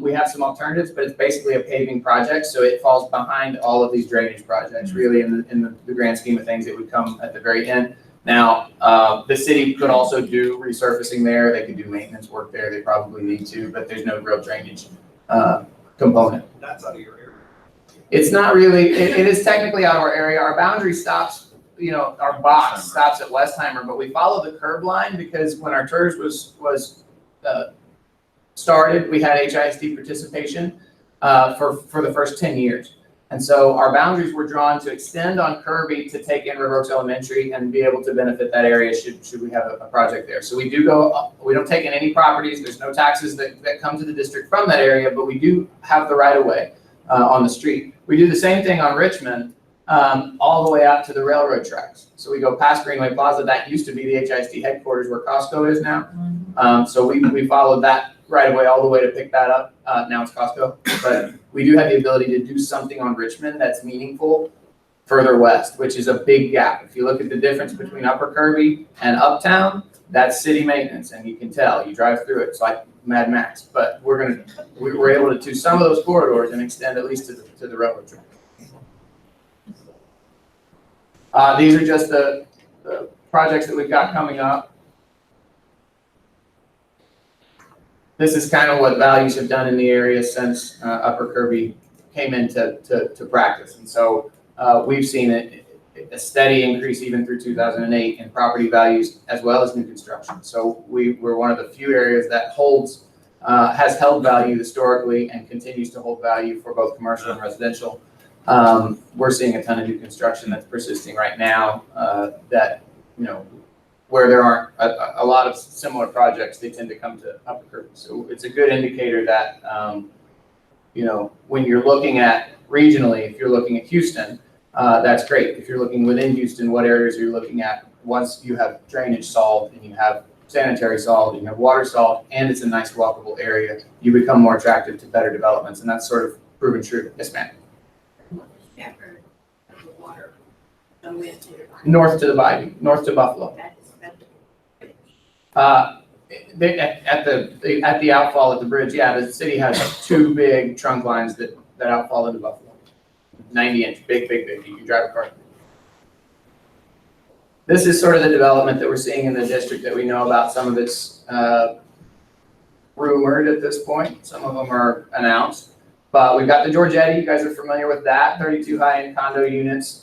We have some alternatives, but it's basically a paving project, so it falls behind all of these drainage projects. Really, in the grand scheme of things, it would come at the very end. Now, the city could also do resurfacing there. They could do maintenance work there. They probably need to, but there's no real drainage component. That's out of your area. It's not really. It is technically out of our area. Our boundary stops. Our box stops at Westheimer, but we follow the curb line because when our TERS was started, we had HISD participation for the first 10 years. And so our boundaries were drawn to extend on Kirby to take in River Oaks Elementary and be able to benefit that area should we have a project there. So we do go up. We don't take in any properties. There's no taxes that come to the district from that area, but we do have the right of way on the street. We do the same thing on Richmond. All the way out to the railroad tracks. So we go past Greenway Plaza. That used to be the HISD headquarters where Costco is now. So we followed that right away all the way to pick that up. Now it's Costco. But we do have the ability to do something on Richmond that's meaningful further west, which is a big gap. If you look at the difference between Upper Kirby and Uptown, that's city maintenance, and you can tell, you drive through it, it's like Mad Max. But we were able to do some of those corridors and extend at least to the railroad track. These are just the projects that we've got coming up. This is kind of what values have done in the area since Upper Kirby came into practice. And so we've seen a steady increase even through 2008 in property values as well as new construction. So we're one of the few areas that has held value historically and continues to hold value for both commercial and residential. We're seeing a ton of new construction that's persisting right now that, where there aren't a lot of similar projects, they tend to come to Upper Kirby. So it's a good indicator that, when you're looking at regionally, if you're looking at Houston, that's great. If you're looking within Houston, what areas are you looking at? Once you have drainage solved and you have sanitary solved and you have water solved and it's a nice walkable area, you become more attractive to better developments. And that's sort of proven true. Yes, ma'am. North to the Bayou, north to Buffalo. At the outfall at the bridge, yeah, the city has two big trunk lines that outfall into Buffalo. 90-inch, big. You can drive a car. This is sort of the development that we're seeing in the district that we know about. Some of it's rumored at this point. Some of them are announced. But we've got the Georgetti. You guys are familiar with that. 32 high-end condo units.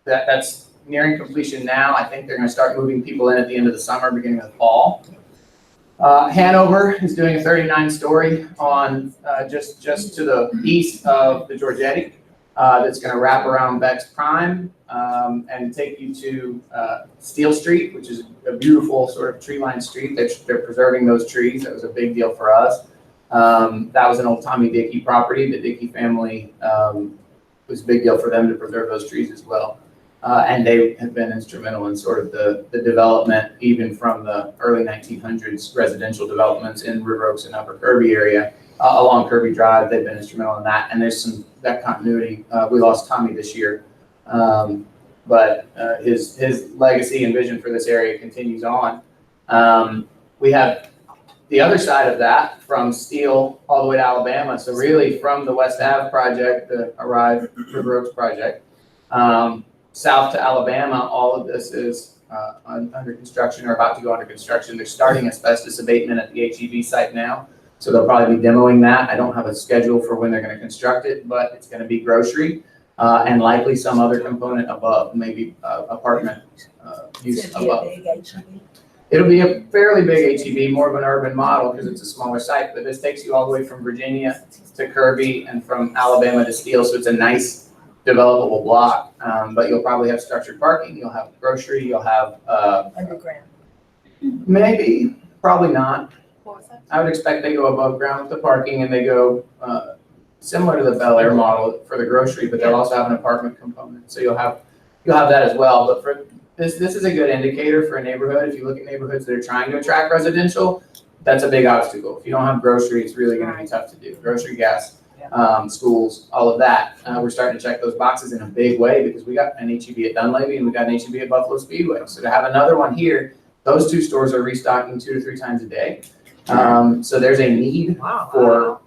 That's nearing completion now. I think they're going to start moving people in at the end of the summer, beginning of the fall. Hanover is doing a 39-story on just to the east of the Georgetti. That's going to wrap around Beck's Prime and take you to Steel Street, which is a beautiful sort of tree-lined street. They're preserving those trees. That was a big deal for us. That was an old Tommy Dickey property. The Dickey family, it was a big deal for them to preserve those trees as well. And they have been instrumental in sort of the development, even from the early 1900s residential developments in River Oaks and Upper Kirby area along Kirby Drive. They've been instrumental in that. And there's that continuity. We lost Tommy this year, but his legacy and vision for this area continues on. We have the other side of that from Steel all the way to Alabama. So really from the West Ave project, the Arrive River Oaks project, south to Alabama, all of this is under construction or about to go under construction. They're starting asbestos abatement at the HEB site now. So they'll probably be demoing that. I don't have a schedule for when they're going to construct it, but it's going to be grocery and likely some other component above, maybe apartment use above. It'll be a fairly big HEB, more of an urban model because it's a smaller site, but this takes you all the way from Virginia to Kirby and from Alabama to Steel. So it's a nice developable block, but you'll probably have structured parking, you'll have grocery, you'll have Underground. maybe, probably not. I would expect they go above ground with the parking and they go similar to the Bel Air model for the grocery, but they'll also have an apartment component. So you'll have that as well. But for this is a good indicator for a neighborhood. If you look at neighborhoods that are trying to attract residential, that's a big obstacle. If you don't have grocery, it's really going to be tough to do. Grocery, gas, schools, all of that. We're starting to check those boxes in a big way because we got an HEB at Dunleavy and we got an HEB at Buffalo Speedway. So to have another one here, those two stores are restocking 2 to 3 times a day. So there's a need for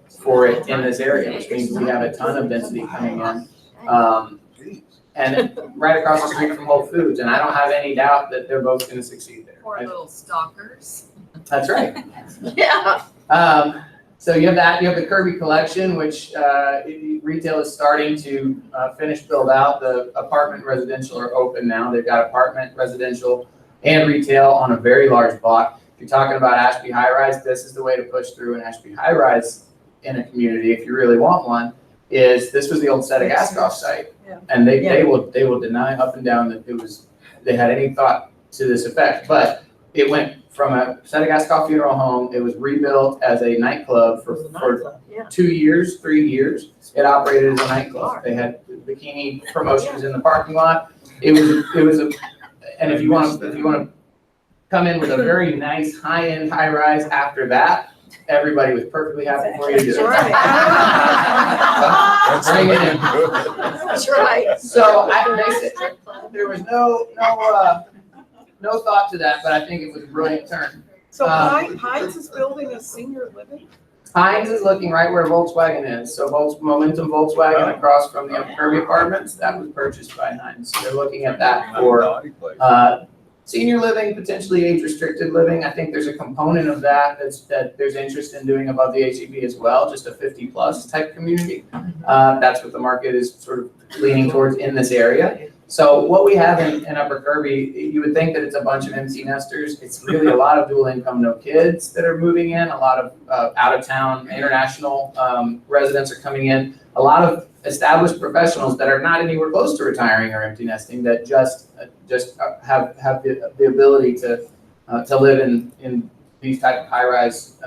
it in this area, which means we have a ton of density coming in. And right across the street from Whole Foods, and I don't have any doubt that they're both going to succeed there. Poor little stalkers. That's right. Yeah. So you have that. You have the Kirby collection, which retail is starting to finish build out. The apartment and residential are open now. They've got apartment, residential, and retail on a very large block. If you're talking about Ashby High Rise, this is the way to push through an Ashby High Rise in a community if you really want one. This was the old Seta Gaskoff site, and they will deny up and down that they had any thought to this effect. But it went from a Seta Gaskoff funeral home. It was rebuilt as a nightclub for 2 years, 3 years. It operated as a nightclub. They had bikini promotions in the parking lot. It was and if you want to come in with a very nice high-end high-rise after that, everybody was perfectly happy for you to do it. Bring it in. That's right. So there was no thought to that, but I think it was a brilliant turn. So Heinz is building a senior living? Heinz is looking right where Volkswagen is. So Momentum Volkswagen across from the Kirby Apartments, that was purchased by Heinz. So they're looking at that for senior living, potentially age-restricted living. I think there's a component of that that there's interest in doing above the HEB as well, just a 50-plus type community. That's what the market is sort of leaning towards in this area. So what we have in Upper Kirby, you would think that it's a bunch of empty nesters. It's really a lot of dual income, no kids that are moving in. A lot of out-of-town international residents are coming in. A lot of established professionals that are not anywhere close to retiring or empty nesting that just have the ability to live in these type of high-rise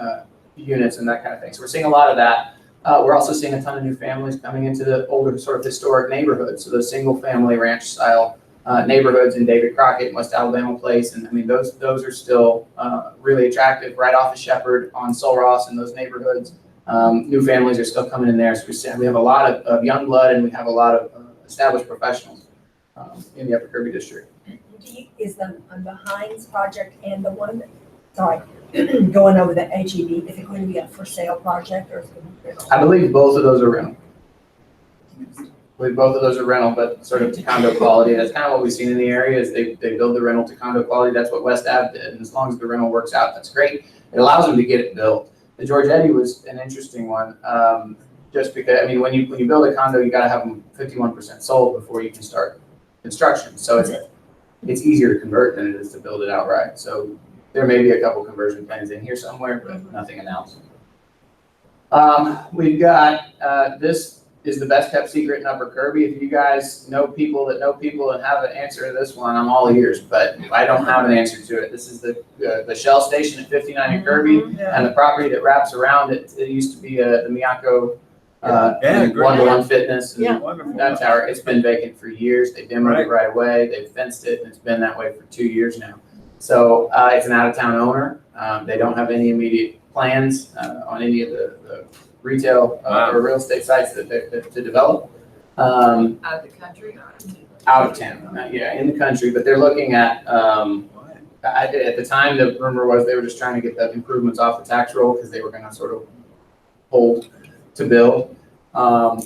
units and that kind of thing. So we're seeing a lot of that. We're also seeing a ton of new families coming into the older sort of historic neighborhoods. So those single-family ranch-style neighborhoods in David Crockett, West Alabama Place, and I mean those are still really attractive. Right off of Shepherd on Sul Ross in those neighborhoods, new families are still coming in there. So we have a lot of young blood, and we have a lot of established professionals in the Upper Kirby district. Is the Heinz project and the one, going over the HEB, is it going to be a for sale project or is it going to be rental? I believe both of those are rental. But sort of to condo quality. That's kind of what we've seen in the area is they build the rental to condo quality. That's what West Ave did. And as long as the rental works out, that's great. It allows them to get it built. The Georgetti was an interesting one. Just because, I mean, when you build a condo, you got to have them 51% sold before you can start construction. So it's easier to convert than it is to build it outright. So there may be a couple conversion plans in here somewhere, but nothing announced. We've got, this is the best kept secret in Upper Kirby. If you guys know people that know people and have an answer to this one, I'm all ears, but I don't have an answer to it. This is the Shell station at 59 in Kirby and the property that wraps around it. It used to be the Miyako one-to-one fitness. And that tower, it's been vacant for years. They demoed it right away. They fenced it and it's been that way for 2 years now. So it's an out-of-town owner. They don't have any immediate plans on any of the retail or real estate sites to develop. Out of the country? Out of town, yeah, in the country, but they're looking at, at the time, the rumor was they were just trying to get the improvements off the tax roll because they were gonna sort of hold to build.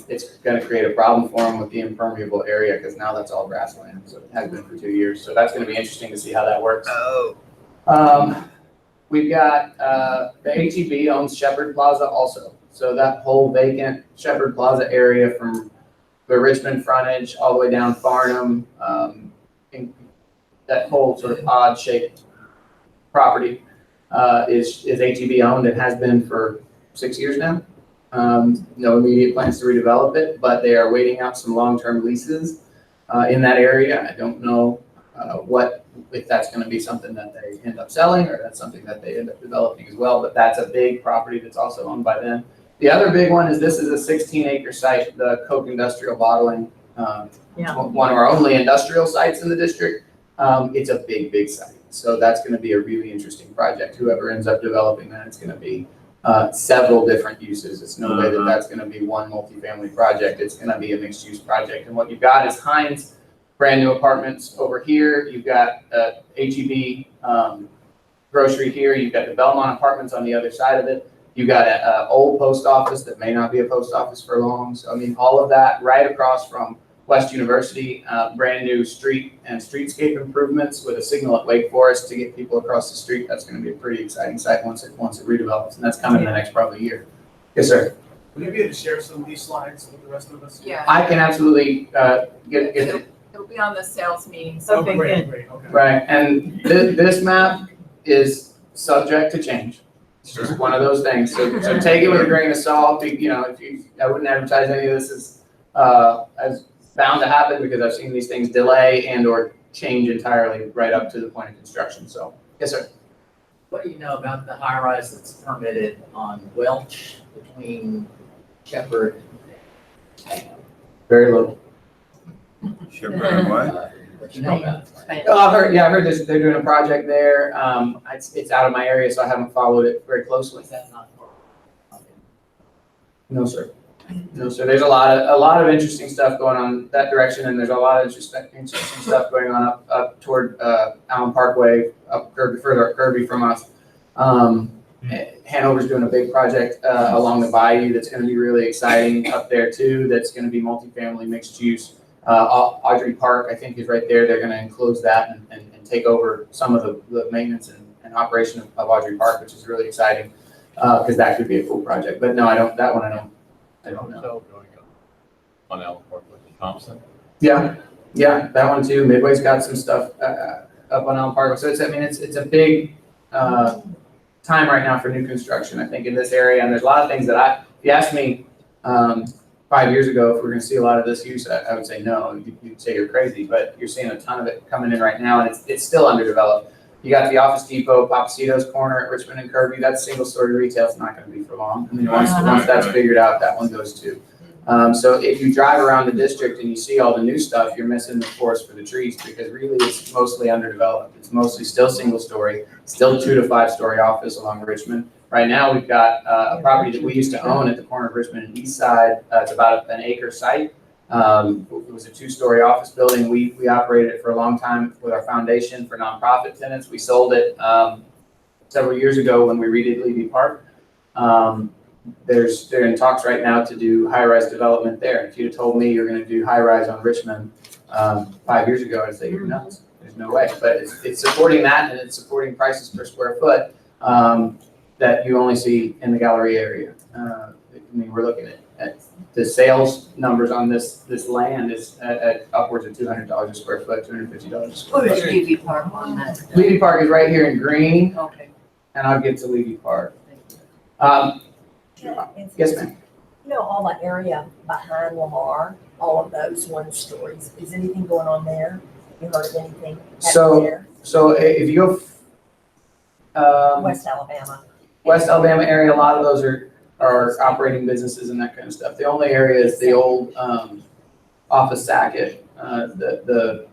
It's gonna create a problem for them with the impermeable area because now that's all grassland, so it has been for 2 years. So that's gonna be interesting to see how that works. We've got, the HEB owns Shepherd Plaza also. So that whole vacant Shepherd Plaza area from the Richmond frontage all the way down Farnham, that whole sort of odd shaped property is HEB owned and has been for 6 years now. No immediate plans to redevelop it, but they are waiting out some long-term leases in that area. I don't know if that's going to be something that they end up selling or that's something that they end up developing as well, but that's a big property that's also owned by them. The other big one is this is a 16-acre site, the Coke Industrial Bottling, one of our only industrial sites in the district. It's a big site. So that's going to be a really interesting project. Whoever ends up developing that, it's going to be several different uses. It's no way that that's going to be one multifamily project. It's going to be a mixed-use project. And what you've got is Heinz, brand new apartments over here. You've got HEB grocery here. You've got the Belmont apartments on the other side of it. You've got an old post office that may not be a post office for long. So, I mean, all of that right across from West University, brand new street and streetscape improvements with a signal at Wake Forest to get people across the street. That's going to be a pretty exciting site once it redevelops, and that's coming in the next probably year. Yes, sir. Will you be able to share some of these slides with the rest of us? Yeah. I can absolutely get it. It'll be on the sales meeting. Oh, great, okay. Right, and this map is subject to change. It's just one of those things. So take it with a grain of salt. You know, I wouldn't advertise any of this as bound to happen because I've seen these things delay and or change entirely right up to the point of construction. So, yes, sir. What do you know about the high rise that's permitted on Welch between Shepherd and Very little. Shepherd and what? What you know about it? Oh, I heard this. They're doing a project there. It's out of my area, so I haven't followed it very closely. Is that not? No, sir. So there's a lot of interesting stuff going on that direction, and there's a lot of interesting stuff going on up toward Allen Parkway, further up Kirby from us. Hanover's doing a big project along the bayou that's going to be really exciting up there too. That's going to be multifamily, mixed use. Audrey Park, I think, is right there. They're going to enclose that and take over some of the maintenance and operation of Audrey Park, which is really exciting because that could be a cool project. But no, I don't know. On Allen Park with Thompson. Yeah, that one too. Midway's got some stuff up on Allen Park. So it's a big time right now for new construction, I think, in this area. And there's a lot of things that if you asked me 5 years ago if we're going to see a lot of this use, I would say no. You'd say you're crazy, but you're seeing a ton of it coming in right now, and it's still underdeveloped. You got the Office Depot, Papacito's corner at Richmond and Kirby. That's single-story retail. It's not going to be for long. I mean, once that's figured out, that one goes too. So if you drive around the district and you see all the new stuff, you're missing the forest for the trees because really it's mostly underdeveloped. It's mostly still single-story, still 2 to 5 story office along Richmond. Right now, we've got a property that we used to own at the corner of Richmond and East Side. It's about an acre site. It was a 2-story office building. We operated it for a long time with our foundation for nonprofit tenants. We sold it several years ago when we redid Levy Park. They're in talks right now to do high-rise development there. If you'd have told me you're going to do high-rise on Richmond 5 years ago, I'd say you're nuts. There's no way. But it's supporting that, and it's supporting prices per square foot that you only see in the Galleria area. I mean, we're looking at the sales numbers on this land is at upwards of $200 a square foot, $250 a square foot. Where is Levy Park on that? Levy Park is right here in green, Okay. and I'll get to Levy Park. Yes, ma'am. You know, all the area behind Lamar, all of those 1 stories, is anything going on there? You heard of anything happening there? So if you go West Alabama. West Alabama area, a lot of those are operating businesses and that kind of stuff. The only area is the old office Sackett, the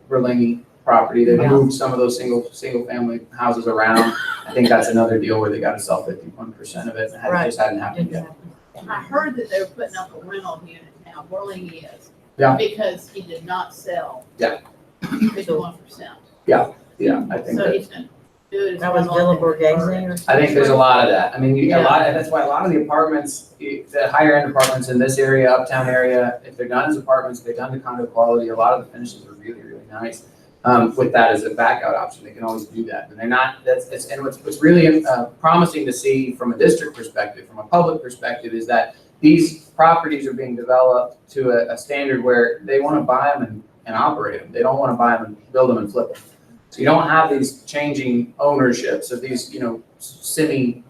Berlini property. They've moved some of those single family houses around. I think that's another deal where they got to sell 51% of it. And it just hadn't happened yet. I heard that they were putting up a rental unit now, Burlingame is. Yeah. Because he did not sell. Yeah. 51%. Yeah, I think So he's gonna do it as That was rental. Villa Borghese or something? I think there's a lot of that. I mean, Yeah. that's why a lot of the apartments, the higher end apartments in this area, uptown area, if they're done as apartments, they're done to condo quality, a lot of the finishes are really, really nice. With that as a back out option, they can always do that. And they're not, and what's really promising to see from a district perspective, from a public perspective, is that these properties are being developed to a standard where they want to buy them and operate them. They don't want to buy them and build them and flip them. So you don't have these changing ownerships of these, semi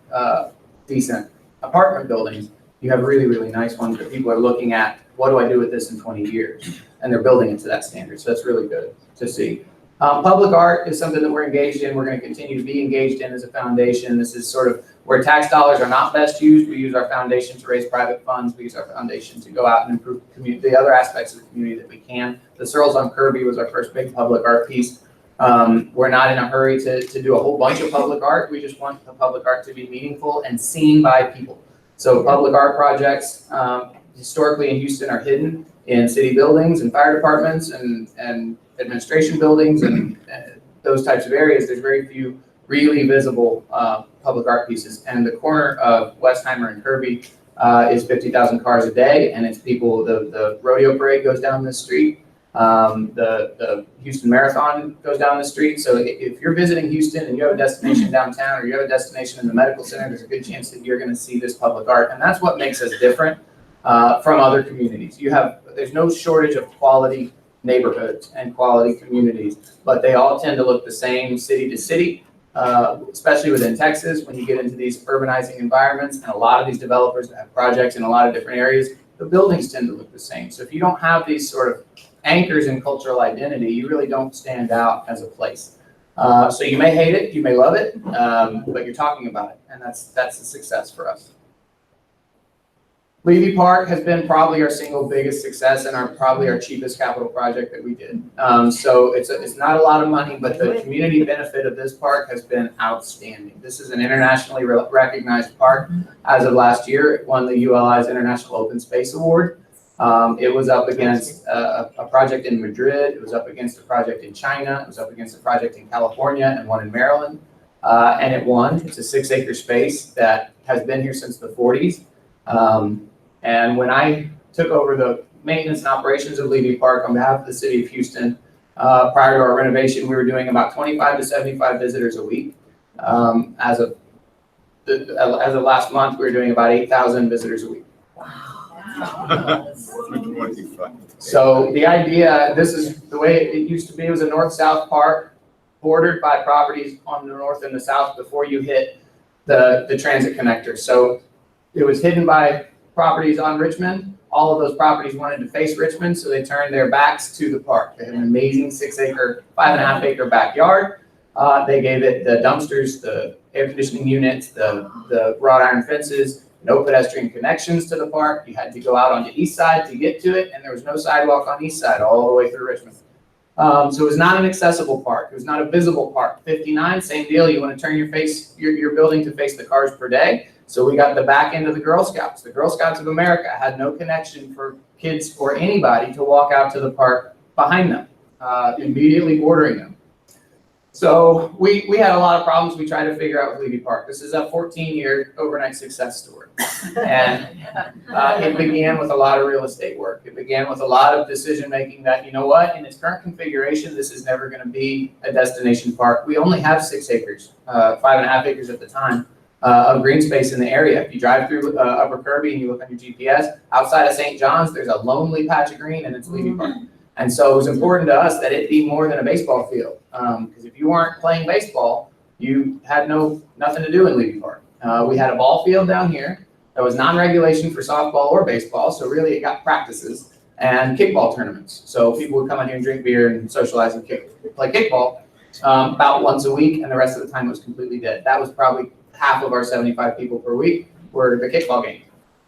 decent apartment buildings. You have really, really nice ones that people are looking at. What do I do with this in 20 years? And they're building it to that standard. So that's really good to see. Public art is something that we're engaged in. We're going to continue to be engaged in as a foundation. This is sort of where tax dollars are not best used. We use our foundation to raise private funds. We use our foundation to go out and improve the other aspects of the community that we can. The Searles on Kirby was our first big public art piece. We're not in a hurry to do a whole bunch of public art. We just want the public art to be meaningful and seen by people. So public art projects historically in Houston are hidden in city buildings and fire departments and administration buildings and those types of areas. There's very few really visible public art pieces. And the corner of Westheimer and Kirby is 50,000 cars a day, and it's people, the rodeo parade goes down this street. The Houston Marathon goes down the street. So if you're visiting Houston and you have a destination downtown or you have a destination in the medical center, there's a good chance that you're going to see this public art. And that's what makes us different from other communities. There's no shortage of quality neighborhoods and quality communities, but they all tend to look the same city to city, especially within Texas when you get into these urbanizing environments. And a lot of these developers that have projects in a lot of different areas, the buildings tend to look the same. So if you don't have these sort of anchors in cultural identity, you really don't stand out as a place. So you may hate it, you may love it, but you're talking about it, and that's a success for us. Levy Park has been probably our single biggest success and probably our cheapest capital project that we did. So it's not a lot of money, but the community benefit of this park has been outstanding. This is an internationally recognized park. As of last year, it won the ULI's International Open Space Award. It was up against a project in Madrid. It was up against a project in China. It was up against a project in California and one in Maryland. And it won. It's a 6-acre space that has been here since the 40s. And when I took over the maintenance and operations of Levy Park on behalf of the city of Houston, prior to our renovation, we were doing about 25 to 75 visitors a week. As of last month, we were doing about 8,000 visitors a week. So the idea, this is the way it used to be. It was a north-south park bordered by properties on the north and the south before you hit the transit connector. So it was hidden by properties on Richmond. All of those properties wanted to face Richmond, so they turned their backs to the park. They had an amazing 6-acre, 5.5-acre backyard. They gave it the dumpsters, the air conditioning units, the wrought iron fences, no pedestrian connections to the park. You had to go out on the east side to get to it, and there was no sidewalk on the east side all the way through Richmond. So it was not an accessible park. It was not a visible park. 59, same deal. You want to turn your building to face the cars per day. So we got the back end of the Girl Scouts. The Girl Scouts of America had no connection for kids or anybody to walk out to the park behind them, immediately bordering them. So we had a lot of problems we tried to figure out with Levy Park. This is a 14-year overnight success story. And it began with a lot of real estate work. It began with a lot of decision-making that, you know what, in its current configuration, this is never going to be a destination park. We only have 6 acres, 5.5 acres at the time, of green space in the area. If you drive through Upper Kirby and you look on your GPS, outside of St. John's, there's a lonely patch of green and it's Levy Park. And so it was important to us that it be more than a baseball field. Because if you weren't playing baseball, you had nothing to do in Levy Park. We had a ball field down here that was non-regulation for softball or baseball. So really it got practices and kickball tournaments. So people would come out here and drink beer and socialize and play kickball about once a week. And the rest of the time it was completely dead. That was probably half of our 75 people per week were the kickball game.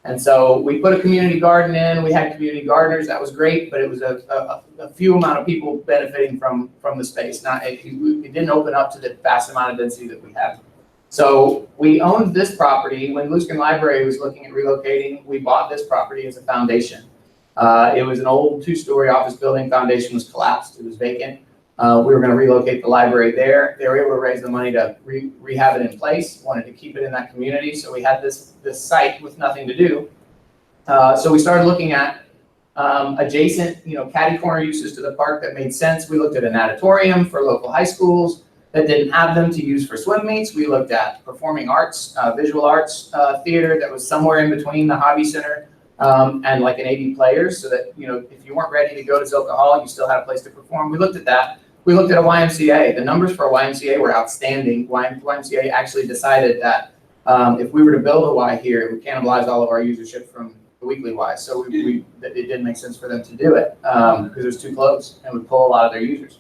And so we put a community garden in, we had community gardeners, that was great, but it was a few amount of people benefiting from the space. It didn't open up to the vast amount of density that we have. So we owned this property. When Luskin Library was looking at relocating, we bought this property as a foundation. It was an old 2-story office building, foundation was collapsed, it was vacant. We were going to relocate the library there. They were able to raise the money to rehab it in place, wanted to keep it in that community. So we had this site with nothing to do. So we started looking at adjacent, catty corner uses to the park that made sense. We looked at a natatorium for local high schools that didn't have them to use for swim meets. We looked at performing arts, visual arts theater that was somewhere in between the hobby center and like an 80 players, so that, if you weren't ready to go to Zilka Hall, you still had a place to perform. We looked at that. We looked at a YMCA. The numbers for a YMCA were outstanding. YMCA actually decided that if we were to build a Y here, it would cannibalize all of our usership from the weekly Y. So it didn't make sense for them to do it because it was too close and would pull a lot of their users.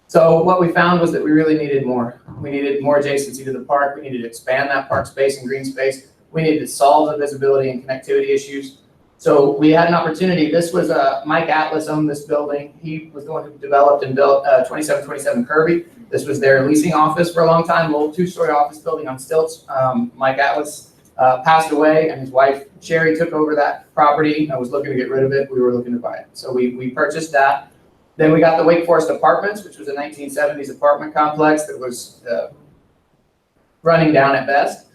So what we found was that we really needed more. We needed more adjacency to the park. We needed to expand that park space and green space. We needed to solve the visibility and connectivity issues. So we had an opportunity. This was Mike Atlas owned this building. He was the one who developed and built 2727 Kirby. This was their leasing office for a long time, old 2-story office building on stilts. Mike Atlas passed away, and his wife Sherry took over that property. I was looking to get rid of it. We were looking to buy it. So we purchased that. Then we got the Wake Forest Apartments, which was a 1970s apartment complex that was running down at best.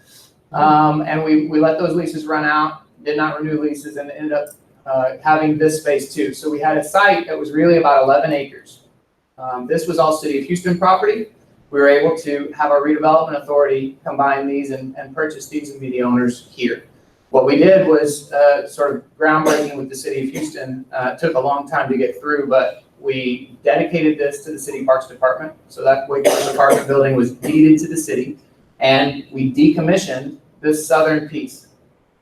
And we let those leases run out. Did not renew leases, and ended up having this space too. So we had a site that was really about 11 acres. This was all City of Houston property. We were able to have our redevelopment authority combine these and purchase these and be the owners here. What we did was sort of groundbreaking with the City of Houston. Took a long time to get through, but we dedicated this to the City Parks Department. So that Wake Forest apartment building was deeded to the city, and we decommissioned this southern piece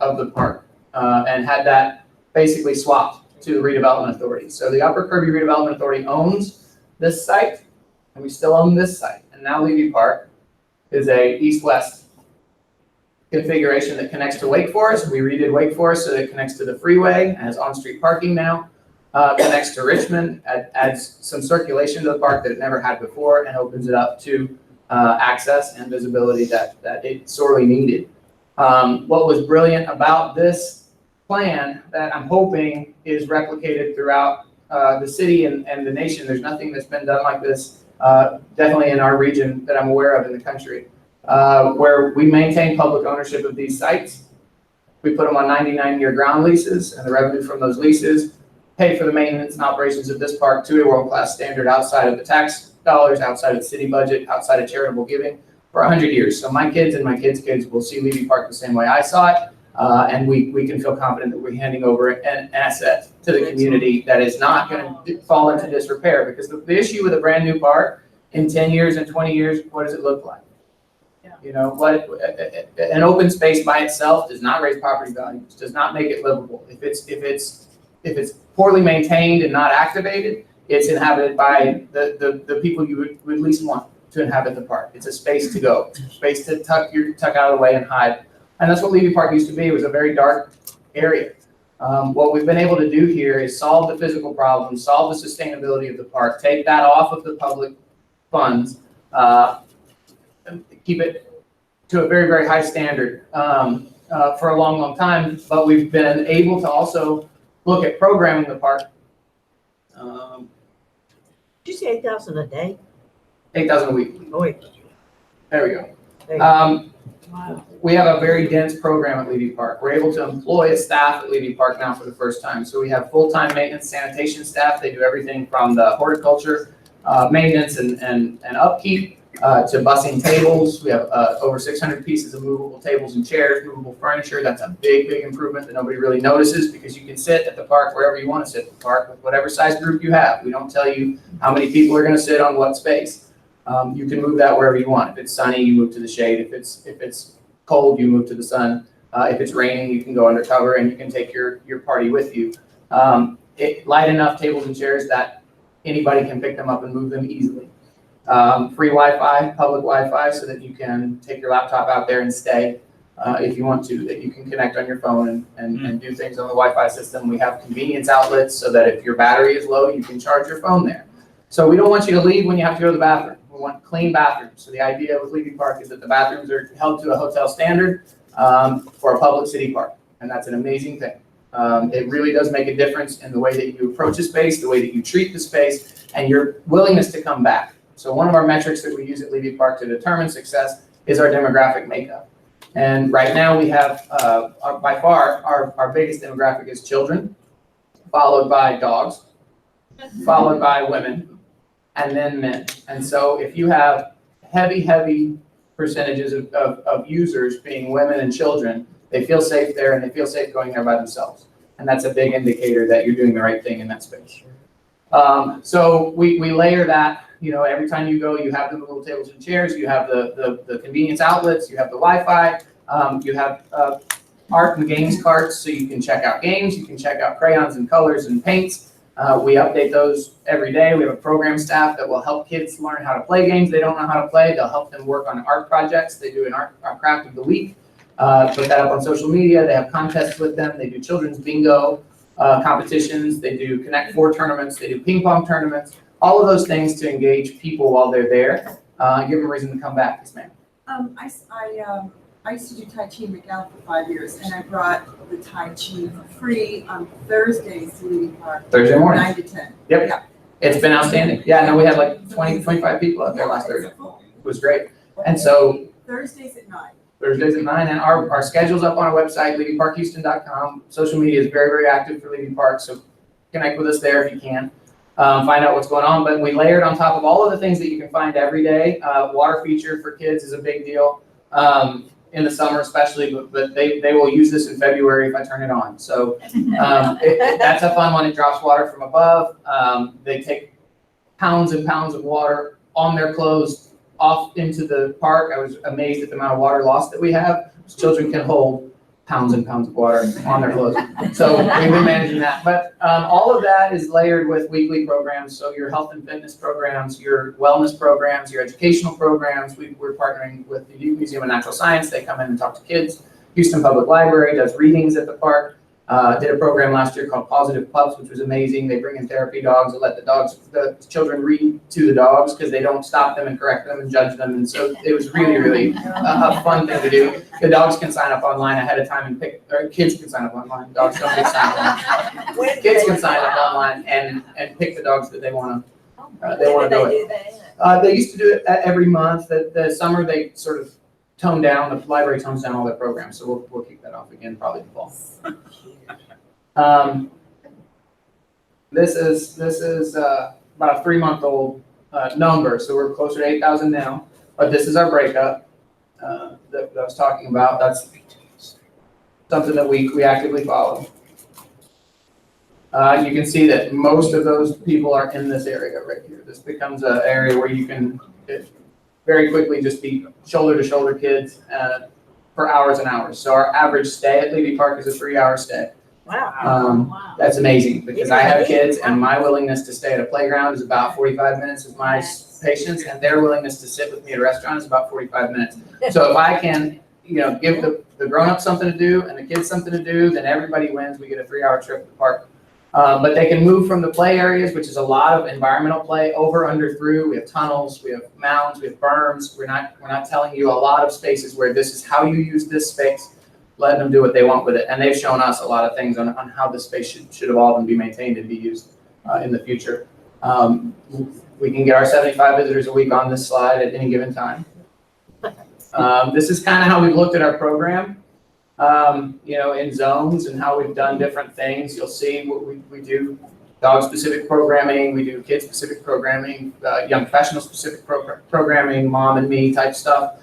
of the park. And had that basically swapped to the redevelopment authority. So the Upper Kirby Redevelopment Authority owns this site, and we still own this site. And now Levy Park is a east-west configuration that connects to Wake Forest. We redid Wake Forest so that it connects to the freeway, has on-street parking now, connects to Richmond, adds some circulation to the park that it never had before, and opens it up to access and visibility that it sorely needed. What was brilliant about this plan that I'm hoping is replicated throughout the city and the nation, there's nothing that's been done like this, definitely in our region that I'm aware of in the country, where we maintain public ownership of these sites. We put them on 99-year ground leases, and the revenue from those leases pay for the maintenance and operations of this park to a world-class standard outside of the tax dollars, outside of the city budget, outside of charitable giving for 100 years. So my kids and my kids' kids will see Levy Park the same way I saw it, and we can feel confident that we're handing over an asset to the community that is not going to fall into disrepair, because the issue with a brand new park in 10 years and 20 years, what does it look like? You know, what an open space by itself does not raise property values, does not make it livable. If it's poorly maintained and not activated, it's inhabited by the people you would least want to inhabit the park. It's a space to go, space to tuck out of the way and hide. And that's what Levy Park used to be. It was a very dark area. What we've been able to do here is solve the physical problem, solve the sustainability of the park, take that off of the public funds, keep it to a very, very high standard for a long, long time. But we've been able to also look at programming the park. Did you say 8,000 a day? 8,000 a week. Oh, wait. There we go. There you go. We have a very dense program at Levy Park. We're able to employ a staff at Levy Park now for the first time. So we have full-time maintenance sanitation staff. They do everything from the horticulture, maintenance and upkeep, to bussing tables. We have over 600 pieces of movable tables and chairs, movable furniture. That's a big, big improvement that nobody really notices, because you can sit at the park wherever you want to sit at the park with whatever size group you have. We don't tell you how many people are going to sit on what space. You can move that wherever you want. If it's sunny, you move to the shade. If it's cold, you move to the sun. If it's raining, you can go under cover and you can take your party with you. Light enough tables and chairs that anybody can pick them up and move them easily. Free Wi-Fi, public Wi-Fi, so that you can take your laptop out there and stay if you want to, that you can connect on your phone and do things on the Wi-Fi system. We have convenience outlets so that if your battery is low, you can charge your phone there. So we don't want you to leave when you have to go to the bathroom. We want clean bathrooms. So the idea with Levy Park is that the bathrooms are held to a hotel standard for a public city park, and that's an amazing thing. It really does make a difference in the way that you approach a space, the way that you treat the space, and your willingness to come back. So one of our metrics that we use at Levy Park to determine success is our demographic makeup. And right now we have, by far, our biggest demographic is children, followed by dogs, followed by women, and then men. And so if you have heavy percentages of users being women and children, they feel safe there and they feel safe going there by themselves. And that's a big indicator that you're doing the right thing in that space. So we layer that, you know, every time you go, you have the little tables and chairs, you have the convenience outlets, you have the Wi-Fi, you have art and games carts, so you can check out games, you can check out crayons and colors and paints. We update those every day. We have a program staff that will help kids learn how to play games they don't know how to play. They'll help them work on art projects. They do an art craft of the week, put that up on social media. They have contests with them. They do children's bingo competitions. They do Connect 4 tournaments. They do ping pong tournaments. All of those things to engage people while they're there, give them a reason to come back. Yes, ma'am. I used to do Tai Chi in McAllen for 5 years, and I brought the Tai Chi for free on Thursdays to Levy Park. Thursday morning. 9 to 10. Yep. Yeah. It's been outstanding. Yeah, no, we had like 20, 25 people out there last Thursday. It was great. And so Thursdays at 9. Thursdays at 9, and our schedule's up on our website, LevyParkHouston.com. Social media is very, very active for Levy Park, so connect with us there if you can. Find out what's going on. But we layered on top of all of the things that you can find every day. Water feature for kids is a big deal. In the summer especially, but they will use this in February if I turn it on. So that's a fun one. It drops water from above. They take pounds and pounds of water on their clothes off into the park. I was amazed at the amount of water loss that we have. Children can hold pounds and pounds of water on their clothes. So we've been managing that. But all of that is layered with weekly programs. So your health and fitness programs, your wellness programs, your educational programs. We're partnering with the Museum of Natural Science. They come in and talk to kids. Houston Public Library does readings at the park. Did a program last year called Positive Pups, which was amazing. They bring in therapy dogs and let the children read to the dogs because they don't stop them and correct them and judge them. And so it was really, really a fun thing to do. The dogs can sign up online ahead of time and pick, or kids can sign up online. Dogs don't get signed up online. Kids can sign up online and pick the dogs that they want to go with. They used to do it every month. The summer they sort of toned down. The library tones down all their programs, so we'll keep that off again probably in the fall. This is about a 3-month-old number, so we're closer to 8,000 now. But this is our breakup that I was talking about. That's something that we actively follow. You can see that most of those people are in this area right here. This becomes an area where you can very quickly just be shoulder-to-shoulder kids for hours and hours. So our average stay at Levy Park is a 3-hour stay. Wow. That's amazing because I have kids and my willingness to stay at a playground is about 45 minutes of my patience, and their willingness to sit with me at a restaurant is about 45 minutes. So if I can, give the grown-ups something to do and the kids something to do, then everybody wins. We get a 3-hour trip to the park. But they can move from the play areas, which is a lot of environmental play, over, under, through. We have tunnels, we have mounds, we have berms. We're not telling you a lot of spaces where this is how you use this space. Letting them do what they want with it. And they've shown us a lot of things on how this space should evolve and be maintained and be used in the future. We can get our 75 visitors a week on this slide at any given time. This is kind of how we've looked at our program, in zones and how we've done different things. You'll see what we do, dog-specific programming, we do kid-specific programming, young professional-specific programming, mom and me type stuff.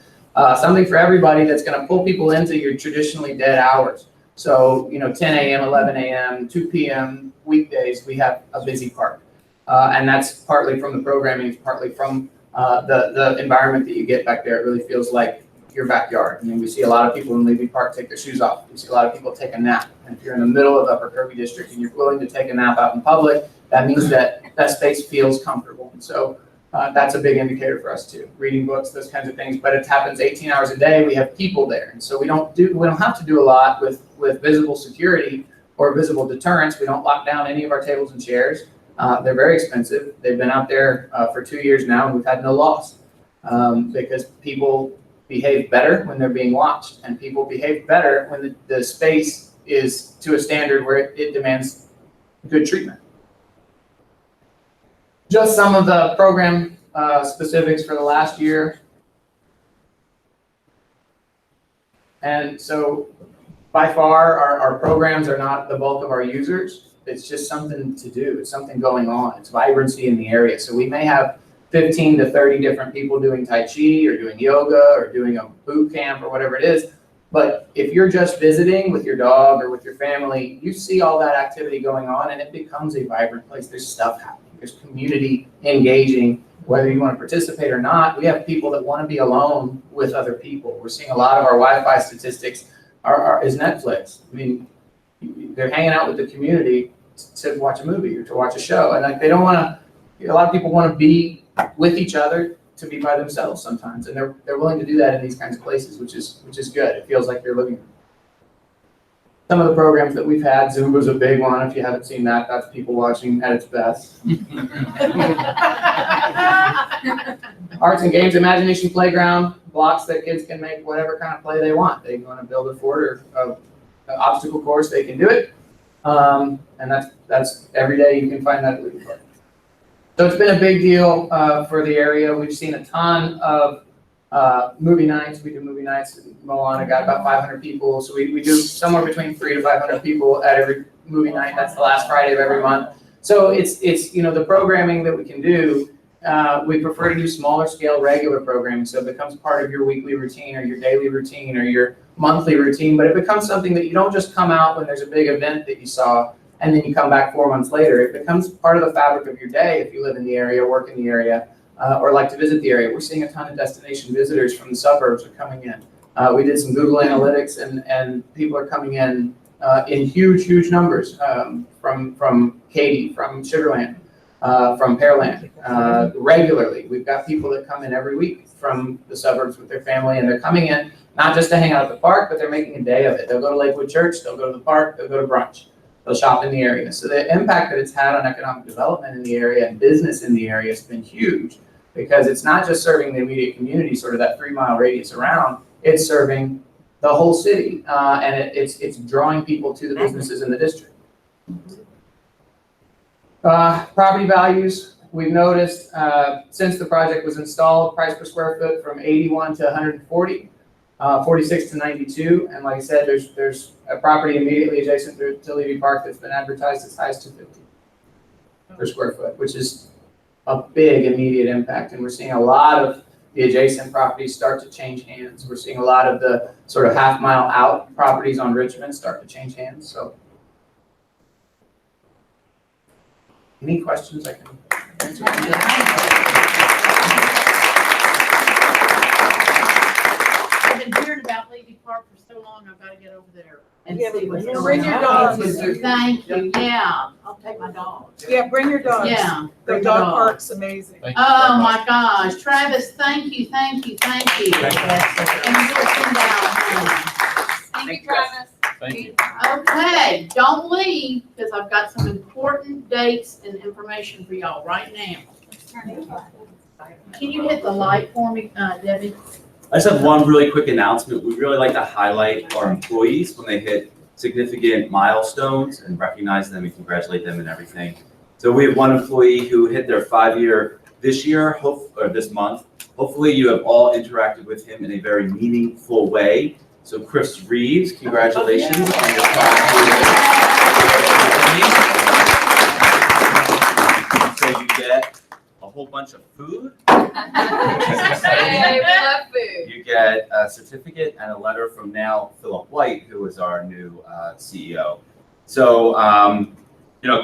Something for everybody that's going to pull people into your traditionally dead hours. So, 10 a.m., 11 a.m., 2 p.m. weekdays, we have a busy park. And that's partly from the programming, partly from the environment that you get back there. It really feels like your backyard. I mean, we see a lot of people in Levy Park take their shoes off. We see a lot of people take a nap. And if you're in the middle of the Upper Kirby District and you're willing to take a nap out in public, that means that space feels comfortable. And so that's a big indicator for us too. Reading books, those kinds of things, but it happens 18 hours a day. We have people there, and so we don't have to do a lot with visible security or visible deterrence. We don't lock down any of our tables and chairs. They're very expensive. They've been out there for 2 years now, and we've had no loss because people behave better when they're being watched, and people behave better when the space is to a standard where it demands good treatment. Just some of the program specifics for the last year. And so by far, our programs are not the bulk of our users. It's just something to do. It's something going on. It's vibrancy in the area. So we may have 15 to 30 different people doing Tai Chi or doing yoga or doing a boot camp or whatever it is. But if you're just visiting with your dog or with your family, you see all that activity going on and it becomes a vibrant place. There's stuff happening. There's community engaging, whether you want to participate or not. We have people that want to be alone with other people. We're seeing a lot of our Wi-Fi statistics is Netflix. I mean, they're hanging out with the community to watch a movie or to watch a show. And they don't want to, a lot of people want to be with each other to be by themselves sometimes. And they're willing to do that in these kinds of places, which is good. It feels like they're living there. Some of the programs that we've had, Zumba's a big one. If you haven't seen that, that's people watching at its best. Arts and games, imagination playground, blocks that kids can make whatever kind of play they want. They want to build a fort or an obstacle course, they can do it. And that's every day you can find that at Levy Park. So it's been a big deal for the area. We've seen a ton of movie nights. We do movie nights in Moana, got about 500 people. So we do somewhere between 300 to 500 people at every movie night. That's the last Friday of every month. So it's the programming that we can do. We prefer to do smaller scale regular programming. So it becomes part of your weekly routine or your daily routine or your monthly routine, but it becomes something that you don't just come out when there's a big event that you saw and then you come back 4 months later. It becomes part of the fabric of your day if you live in the area, work in the area, or like to visit the area. We're seeing a ton of destination visitors from the suburbs are coming in. We did some Google Analytics and people are coming in huge numbers, from Katy, from Sugarland, from Pearland, regularly. We've got people that come in every week from the suburbs with their family, and they're coming in not just to hang out at the park, but they're making a day of it. They'll go to Lakewood Church, they'll go to the park, they'll go to brunch, they'll shop in the area. So the impact that it's had on economic development in the area and business in the area has been huge, because it's not just serving the immediate community, sort of that 3-mile radius around, it's serving the whole city, and it's drawing people to the businesses in the district. Property values, we've noticed since the project was installed, price per square foot from 81 to 140, 46 to 92, and like I said, there's a property immediately adjacent to Levy Park that's been advertised as high as 250 per square foot, which is a big immediate impact, and we're seeing a lot of the adjacent properties start to change hands. We're seeing a lot of the sort of half-mile out properties on Richmond start to change hands. So, any questions I can answer? I've been hearing about Levy Park for so long, I've got to get over there and see what's going on. Bring your dogs. Thank you, yeah, I'll take my dogs. Yeah, bring your dogs. Yeah. The bring dog dogs. park's amazing. Oh my gosh, Travis, thank you. And we'll send out, Thank you, Travis. Thank you. okay, don't leave, because I've got some important dates and information for y'all right now. Can you hit the light for me, Debbie? I just have one really quick announcement. We really like to highlight our employees when they hit significant milestones and recognize them and congratulate them and everything. So we have one employee who hit their 5-year this year, or this month. Hopefully you have all interacted with him in a very meaningful way. So Chris Reeves, congratulations on your 5 years. So you get a whole bunch of food. Hey, we love food. You get a certificate and a letter from now Philip White, who is our new CEO. So,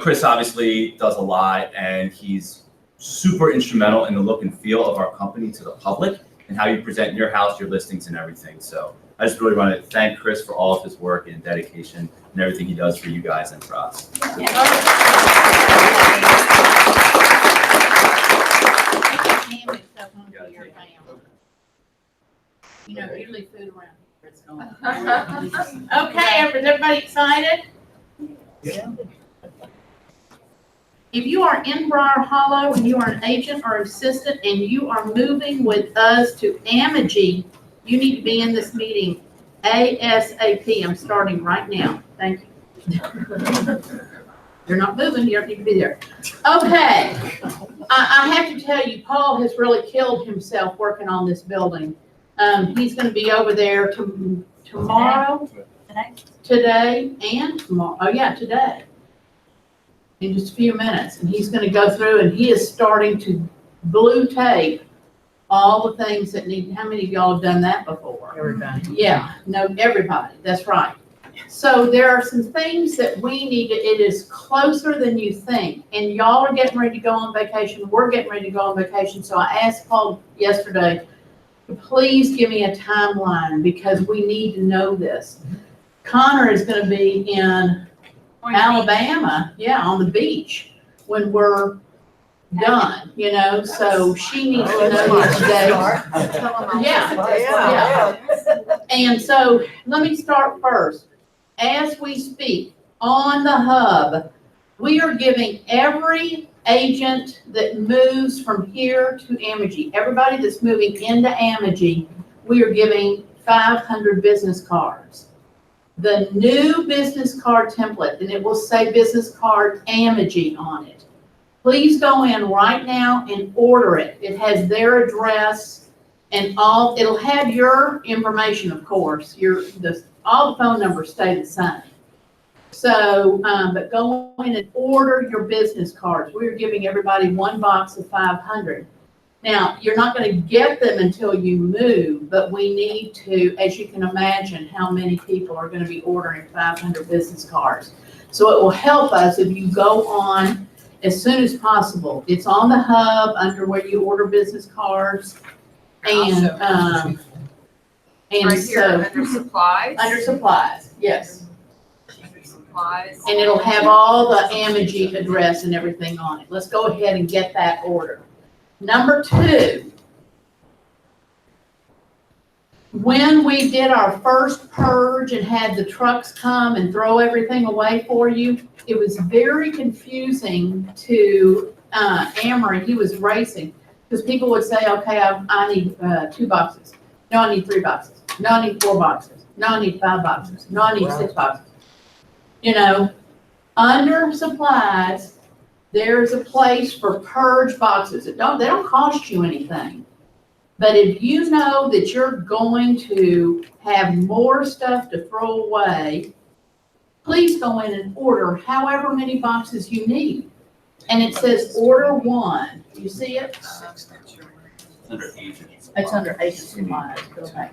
Chris obviously does a lot, and he's super instrumental in the look and feel of our company to the public and how you present your house, your listings, and everything. So I just really want to thank Chris for all of his work and dedication and everything he does for you guys and for us. Usually food around here is gone. Okay, is everybody excited? Yeah. If you are in Briar Hollow and you are an agent or assistant and you are moving with us to Amagi, you need to be in this meeting ASAP. I'm starting right now. Thank you. You're not moving, you don't need to be there. Okay, I have to tell you, Paul has really killed himself working on this building. He's gonna be over there tomorrow, today, and tomorrow. Oh yeah, today. In just a few minutes, and he's gonna go through and he is starting to blue tape all the things that need. How many of y'all have done that before? Everybody. Yeah, no, everybody, that's right. So there are some things that we need to, it is closer than you think, and y'all are getting ready to go on vacation, we're getting ready to go on vacation, so I asked Paul yesterday, please give me a timeline, because we need to know this. Connor is gonna be in Alabama, yeah, on the beach, when we're done, so she needs to know this day. Yeah. And so, let me start first. As we speak, on the hub, we are giving every agent that moves from here to Amagi, everybody that's moving into Amagi, we are giving 500 business cards. The new business card template, and it will say business card Amagi on it. Please go in right now and order it. It has their address and all, it'll have your information, of course, all the phone numbers stay the same. So, but go in and order your business cards. We're giving everybody one box of 500. Now, you're not going to get them until you move, but we need to, as you can imagine, how many people are going to be ordering 500 business cards. So it will help us if you go on as soon as possible. It's on the hub under where you order business cards. And And Right here, so, under supplies. under supplies, yes. Under supplies. And it'll have all the Amagi address and everything on it. Let's go ahead and get that order. Number 2, when we did our first purge and had the trucks come and throw everything away for you, it was very confusing to Amory. He was racing because people would say, okay, I need 2 boxes. No, I need 3 boxes. No, I need 4 boxes. No, I need 5 boxes. No, I need 6 boxes. You know, under supplies, there's a place for purge boxes. They don't cost you anything. But if you know that you're going to have more stuff to throw away, please go in and order however many boxes you need. And it says order 1. You see it? Under agent. It's under agent supplies. Go back.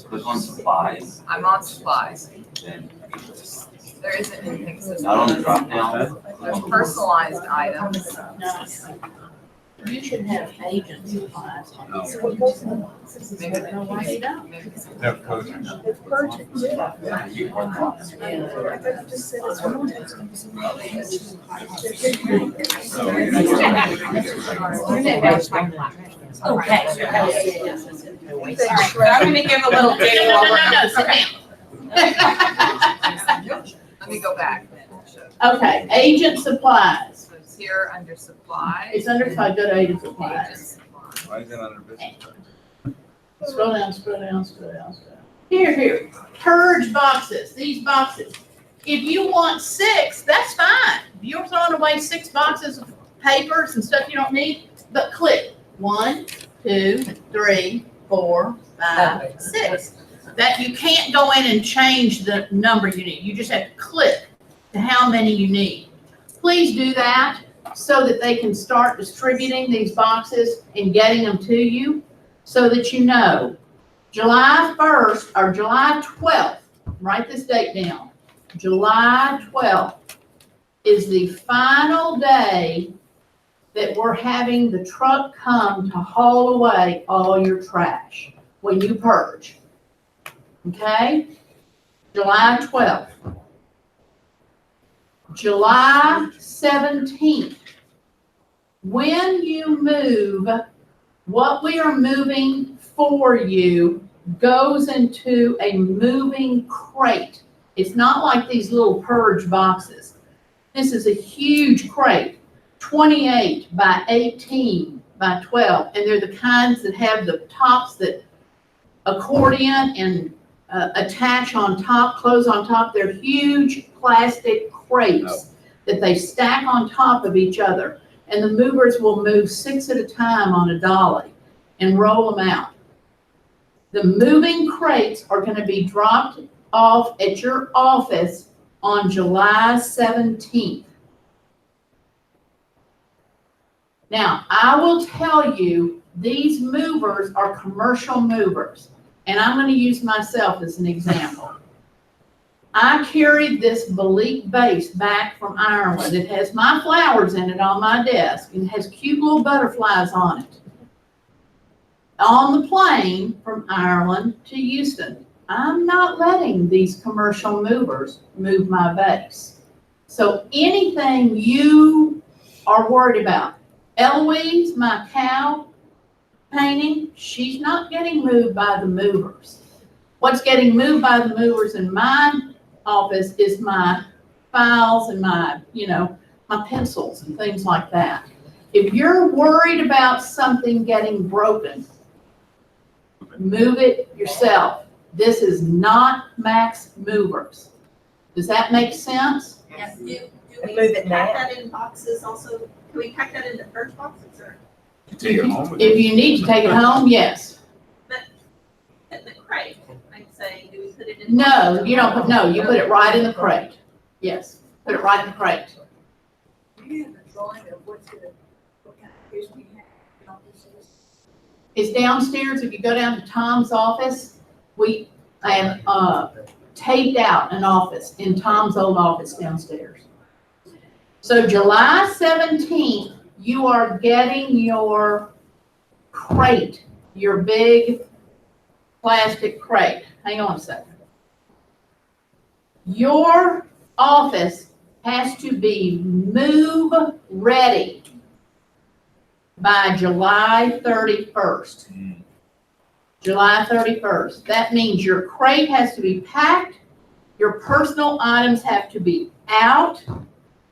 Click on supplies, I'm on supplies. then There isn't anything. not on the drop down. There's personalized items. You should have agent supplies. Maybe No, why you don't? They're coaching. Okay. I'm gonna give a little data. No, sit down. Let me go back. Okay, agent supplies. So it's here under supplies. It's under, go to agent supplies. Agent supplies. Why is it under business? Scroll down, scroll down, scroll down, scroll down. Here. Purge boxes, these boxes. If you want 6, that's fine. If you're throwing away 6 boxes of papers and stuff you don't need, but click 1, 2, 3, 4, 5, 6. That you can't go in and change the number you need. You just have to click to how many you need. Please do that so that they can start distributing these boxes and getting them to you so that you know. July 1st or July 12th, write this date down. July 12th is the final day that we're having the truck come to haul away all your trash when you purge. Okay? July 12th. July 17th. When you move, what we are moving for you goes into a moving crate. It's not like these little purge boxes. This is a huge crate, 28 by 18 by 12, and they're the kinds that have the tops that accordion and attach on top, close on top. They're huge plastic crates that they stack on top of each other, and the movers will move 6 at a time on a dolly and roll them out. The moving crates are going to be dropped off at your office on July 17th. Now, I will tell you, these movers are commercial movers, and I'm going to use myself as an example. I carried this Belite base back from Ireland. It has my flowers in it on my desk, and it has cute little butterflies on it. On the plane from Ireland to Houston, I'm not letting these commercial movers move my base. So anything you are worried about, Eloise, my cow painting, she's not getting moved by the movers. What's getting moved by the movers in my office is my files and my, my pencils and things like that. If you're worried about something getting broken, move it yourself. This is not Max Movers. Does that make sense? Yes. Do And we move it pack now. that in boxes also? Can we pack that into purge boxes or Take it home with you. If you need to take it home, yes. put it in the crate? I'm saying, do we put it in? No, you don't put, no, you put it right in the crate. Yes, put it right in the crate. You have a drawing of what kind of fish we have. It's downstairs. If you go down to Tom's office, I have, taped out an office in Tom's old office downstairs. So July 17th, you are getting your crate, your big plastic crate. Hang on a second. Your office has to be move ready by July 31st. July 31st. That means your crate has to be packed, your personal items have to be out,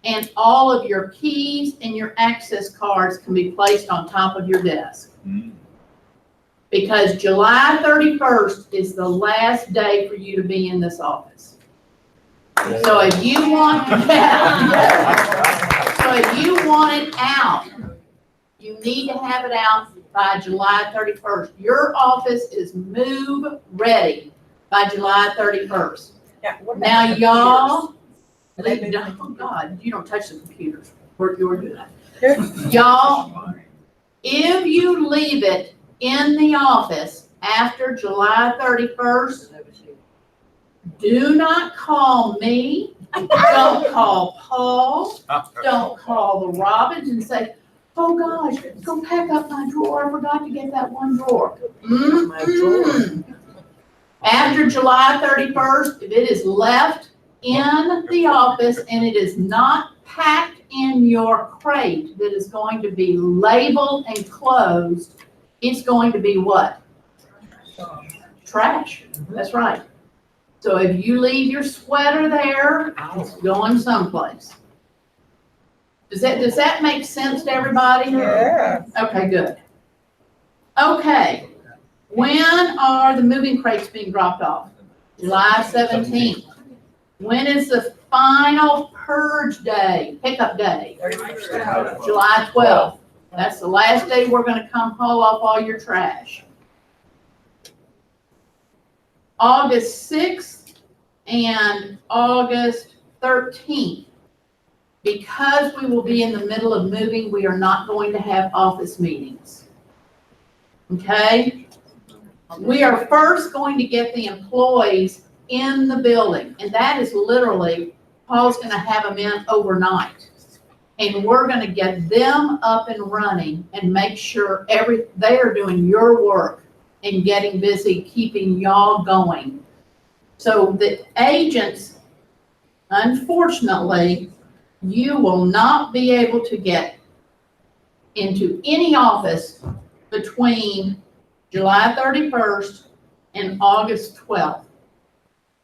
and all of your keys and your access cards can be placed on top of your desk. Because July 31st is the last day for you to be in this office. So if you want, so if you want it out, you need to have it out by July 31st. Your office is move ready by July 31st. Now, y'all, oh God, you don't touch the computers. You're doing that. Y'all, if you leave it in the office after July 31st, do not call me. Don't call Paul. Don't call the Robins and say, oh gosh, go pack up my drawer. I forgot to get that one drawer. After July 31st, if it is left in the office and it is not packed in your crate that is going to be labeled and closed, it's going to be what? Trash. That's right. So if you leave your sweater there, it's going someplace. Does that make sense to everybody? Yeah. Okay, good. Okay, when are the moving crates being dropped off? July 17th. When is the final purge day, pickup day? July 12th. That's the last day we're gonna come haul off all your trash. August 6th and August 13th. Because we will be in the middle of moving, we are not going to have office meetings. Okay? We are first going to get the employees in the building, and that is literally, Paul's gonna have them in overnight. And we're gonna get them up and running and make sure they are doing your work and getting busy, keeping y'all going. So the agents, unfortunately, you will not be able to get into any office between July 31st and August 12th.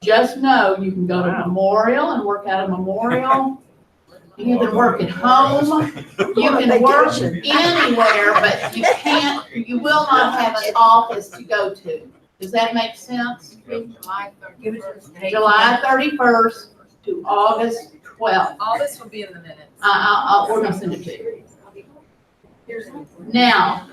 Just know you can go to Memorial and work out of Memorial. You can work at home. You can work anywhere, but you will not have an office to go to. Does that make sense? July 31st to August 12th. All this will be in the minutes. We're gonna send it to you. Now,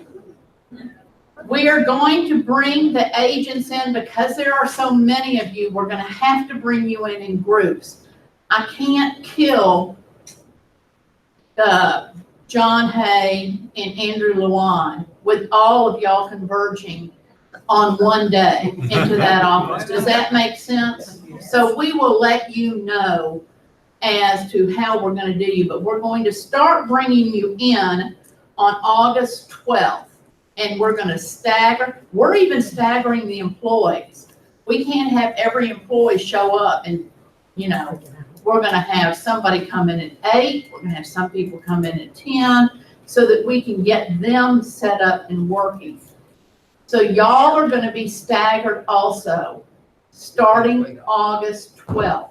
we are going to bring the agents in because there are so many of you. We're gonna have to bring you in groups. I can't kill John Hay and Andrew Lewan with all of y'all converging on one day into that office. Does that make sense? So we will let you know as to how we're going to do you, but we're going to start bringing you in on August 12th, and we're going to stagger. We're even staggering the employees. We can't have every employee show up and, we're going to have somebody come in at 8. We're going to have some people come in at 10 so that we can get them set up and working. So y'all are going to be staggered also, starting August 12th.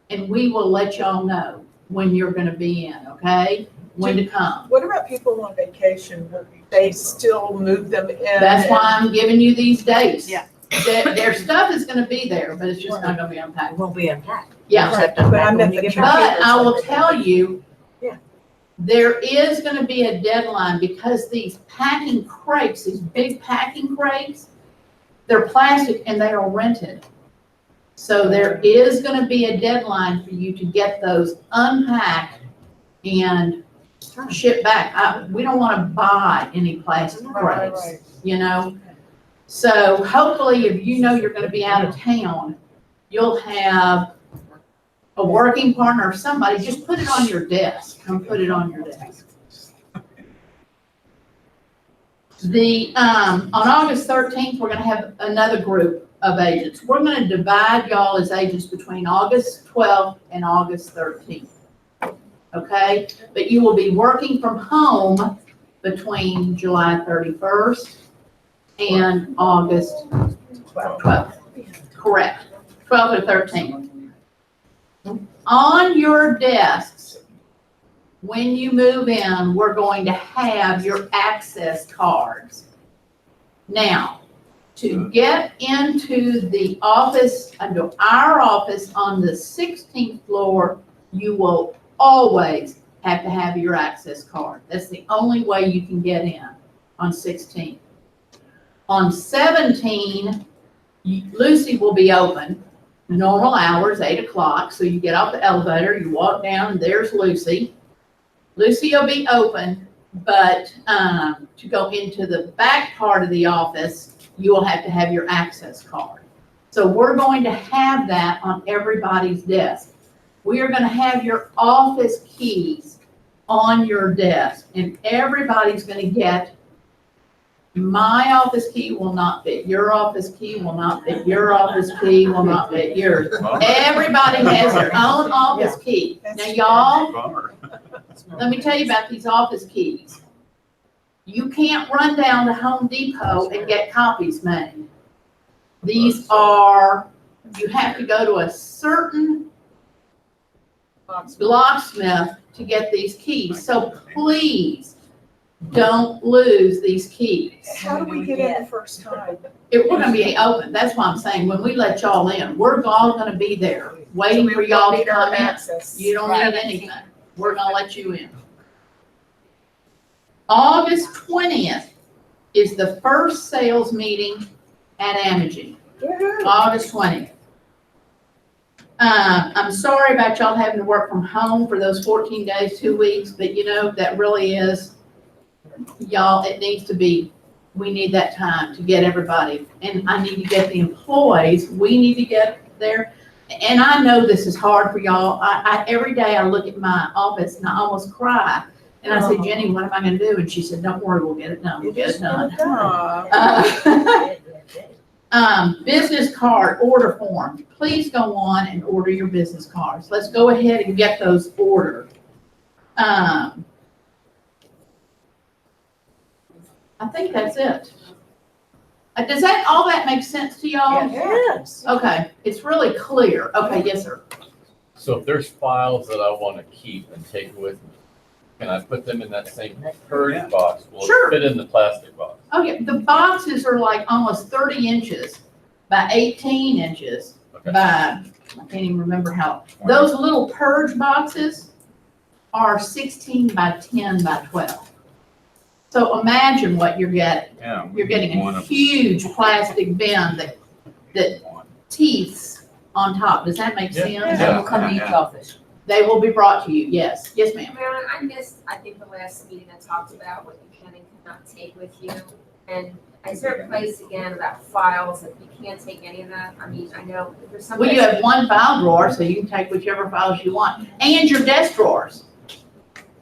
And we will let y'all know when you're going to be in, okay? When to come. What about people on vacation? Will they still move them in? That's why I'm giving you these dates. Yeah. Their stuff is going to be there, but it's just not going to be unpacked. It won't be unpacked. Yeah. But I meant the But I will tell you, there is going to be a deadline because these packing crates, these big packing crates, they're plastic and they are rented. So there is going to be a deadline for you to get those unpacked and shipped back. We don't want to buy any plastic crates, So hopefully, if you know you're gonna be out of town, you'll have a working partner or somebody, just put it on your desk, come put it on your desk. On August 13th, we're gonna have another group of agents. We're gonna divide y'all as agents between August 12th and August 13th. Okay, but you will be working from home between July 31st and August 12th. Correct, 12th or 13th. On your desks, when you move in, we're going to have your access cards. Now, to get into the office, into our office on the 16th floor, you will always have to have your access card. That's the only way you can get in on 16. On 17, Lucy will be open, normal hours, 8 o'clock. So you get off the elevator, you walk down, and there's Lucy. Lucy will be open, but to go into the back part of the office, you will have to have your access card. So we're going to have that on everybody's desk. We are going to have your office keys on your desk, and everybody's going to get, my office key will not fit, your office key will not fit, your office key will not fit yours. Everybody has their own office key. Now, y'all, let me tell you about these office keys. You can't run down to Home Depot and get copies made. These are, you have to go to a certain locksmith to get these keys. So please don't lose these keys. How do we get in the first time? We're gonna be open. That's why I'm saying, when we let y'all in, we're all gonna be there, waiting for y'all to come in. You don't need anything. We're gonna let you in. August 20th is the first sales meeting at Amaging. August 20th. I'm sorry about y'all having to work from home for those 14 days, 2 weeks, but you know, that really is, y'all, it needs to be, we need that time to get everybody. And I need to get the employees, we need to get there. And I know this is hard for y'all. Every day I look at my office and I almost cry. And I said, Jenny, what am I gonna do? And she said, don't worry, we'll get it done, we'll get it done. Business card order form. Please go on and order your business cards. Let's go ahead and get those ordered. I think that's it. Does all that make sense to y'all? Yes. Okay, it's really clear. Okay, yes, sir. So if there's files that I want to keep and take with me, can I put them in that same purge box? Will Sure. it fit in the plastic box? Oh, yeah, the boxes are like almost 30 inches by 18 inches Okay. by, I can't even remember how. Those little purge boxes are 16 by 10 by 12. So imagine what you're getting. Yeah. You're getting a huge plastic bin that teeths on top. Does that make sense? And that will come to each office. They will be brought to you, yes. Yes, ma'am. Marilyn, I missed, I think, the last meeting that talked about what you can and cannot take with you. And is there a place again about files that you can't take any of that? I mean, I know there's some. Well, you have one file drawer, so you can take whichever files you want, and your desk drawers.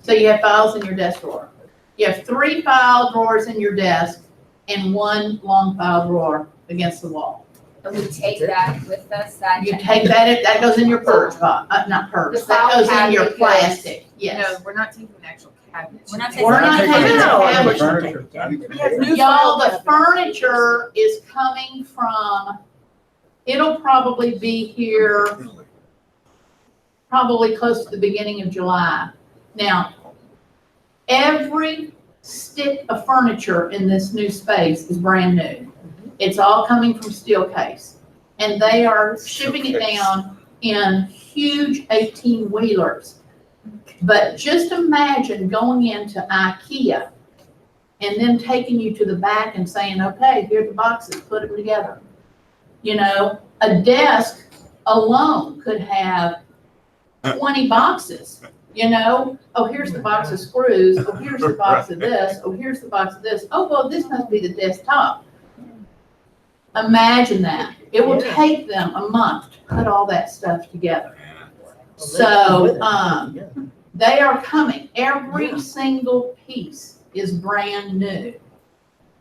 So you have files in your desk drawer. You have 3 file drawers in your desk and 1 long file drawer against the wall. And we take that with us, You take that, that goes in your purse box, not purse, The that file goes in your cabinet plastic, No, yes. we're not taking the actual cabinet. We're not We're not taking the Furniture. cabinet. Y'all, the furniture is coming from, it'll probably be here probably close to the beginning of July. Now, every stick of furniture in this new space is brand new. It's all coming from Steelcase. And they are shipping it down in huge 18-wheelers. But just imagine going into IKEA and then taking you to the back and saying, okay, here are the boxes, put them together. You know, a desk alone could have 20 boxes. You know, oh, here's the box of screws. Oh, here's the box of this. Oh, here's the box of this. Oh, well, this must be the desktop. Imagine that. It will Yeah. take them a month to put all that stuff together. So, they are coming. Every single piece is brand new.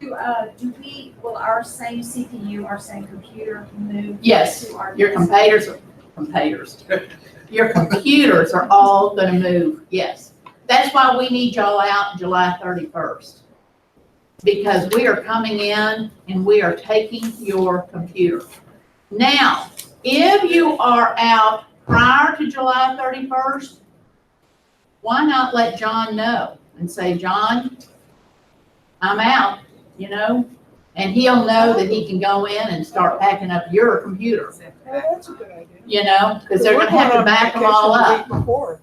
Will our same CPU, our same computer move? Yes, to our your desk? your computers are all gonna move, yes. That's why we need y'all out July 31st. Because we are coming in and we are taking your computer. Now, if you are out prior to July 31st, why not let John know and say, John, I'm out, you know? And he'll know that he can go in and start packing up your computer, Oh, that's a good idea. you know, because they're gonna have to back them all up. Before.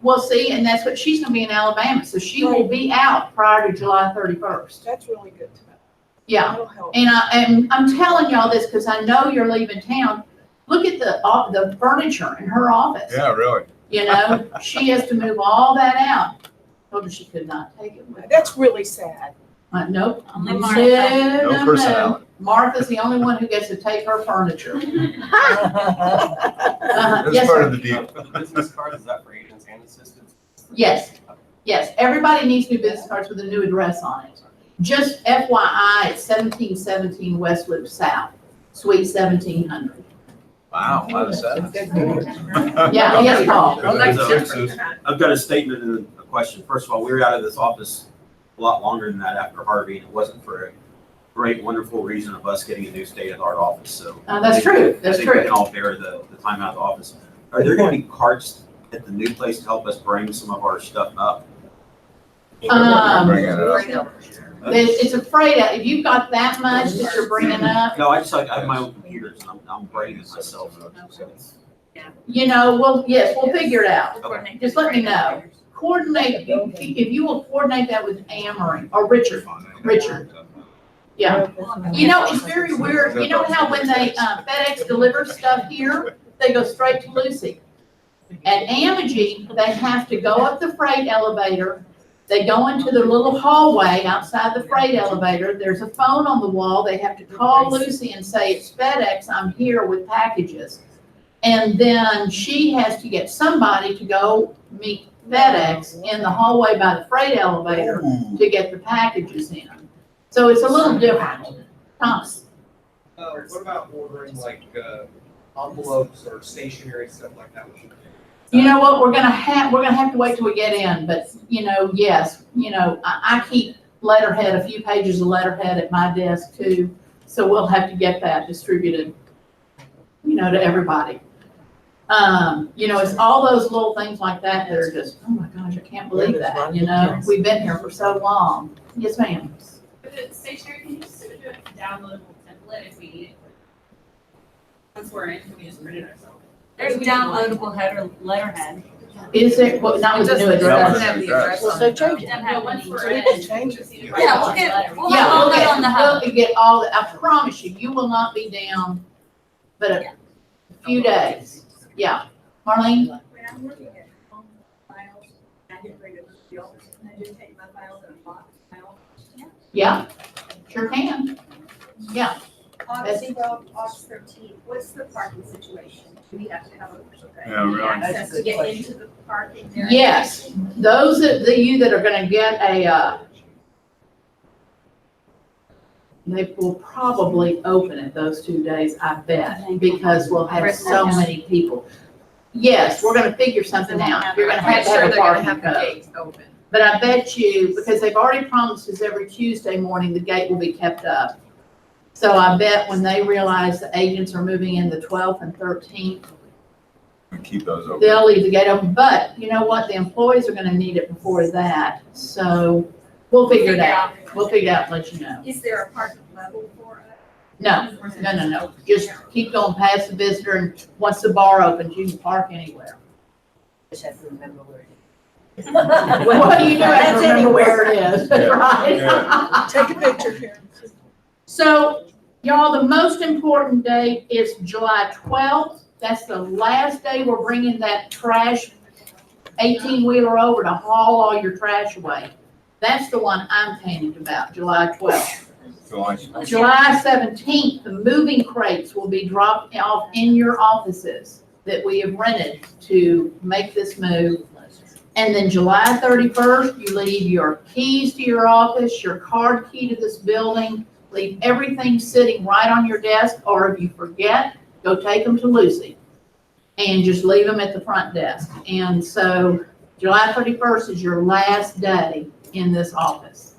We'll see, and that's what, she's gonna be in Alabama, so she will be out prior to July 31st. That's really good to know. Yeah, That'll help. and I'm telling y'all this because I know you're leaving town. Look at the furniture in her office. Yeah, really. You know, she has to move all that out. Told her she could not take it with her. That's really sad. Nope. Only No, Martha. No personality. Martha's the only one who gets to take her furniture. That's Yes, part sir. of the deal. Business cards, is that for agents and assistants? Yes, yes. Everybody needs new business cards with a new address on it. Just FYI, it's 1717 West Loop South, Suite 1700. Wow, a lot of that. Yeah, yes, Paul. I've got a statement and a question. First of all, we were out of this office a lot longer than that after Harvey, and it wasn't for a great, wonderful reason of us getting a new state-of-the-art office, so. That's true, that's I think we true. can all bear the time out of the office. Are there gonna be carts at the new place to help us bring some of our stuff up? Bring it up. It's a freight, if you've got that much that you're bringing up, No, I have my own computers, and I'm bringing it myself. you know, yes, we'll figure it out. Okay. Just let me know. Coordinate, if you will coordinate that with Amory or Richard. Yeah. You know, it's very weird. You know how when they, FedEx delivers stuff here, they go straight to Lucy. At Amagi, they have to go up the freight elevator. They go into the little hallway outside the freight elevator. There's a phone on the wall. They have to call Lucy and say, it's FedEx, I'm here with packages. And then she has to get somebody to go meet FedEx in the hallway by the freight elevator to get the packages in. So it's a little different. Thomas? What about ordering like envelopes or stationery, stuff like that? You know what, we're gonna have to wait till we get in, but, you know, yes, you know, I keep letterhead, a few pages of letterhead at my desk too, so we'll have to get that distributed, you know, to everybody. You know, it's all those little things like that that are just, oh my gosh, I can't believe that, you know, we've been here for so long. Yes, ma'am. With the stationery, can you just do a downloadable template if we need it? Once we're in, can we just print it ourselves? There's downloadable Letterhead. Is it, well, not with the new address? Well, so change it. Yeah, once we're So we in. can change it. Yeah, we'll get all Yeah, that on the hub. we'll get all, I promise you, you will not be down but a few days. Yeah. Marlene? When I'm looking at home files, I get rid of the old, and I just take my files and box file. Yeah, sure can. Yeah. August 12th, August 13th, what's the parking situation? Do we have to have Yeah, really. access to get into the parking area? Yes, those you that are gonna get they will probably open it those 2 days, I bet, because we'll have so many people. Yes, we're gonna figure something out. You're gonna have to have a parking code. open. But I bet you, because they've already promised us every Tuesday morning, the gate will be kept up. So I bet when they realize the agents are moving in the 12th and 13th, Keep those open. they'll leave the gate open. But you know what? The employees are gonna need it before that. So we'll figure it out. We'll figure it out and let you know. Is there a parking level for us? No. Just keep going past the visitor, and once the bar opens, you can park anywhere. Just have to remember where it is. Well, you do have to remember where it is, Yeah. right? Take a picture here. So, y'all, the most important date is July 12th. That's the last day we're bringing that trash 18-wheeler over to haul all your trash away. That's the one I'm panicked about, July 12th. July 17th, the moving crates will be dropped off in your offices that we have rented to make this move. And then July 31st, you leave your keys to your office, your card key to this building, leave everything sitting right on your desk, or if you forget, go take them to Lucy and just leave them at the front desk. And so July 31st is your last day in this office.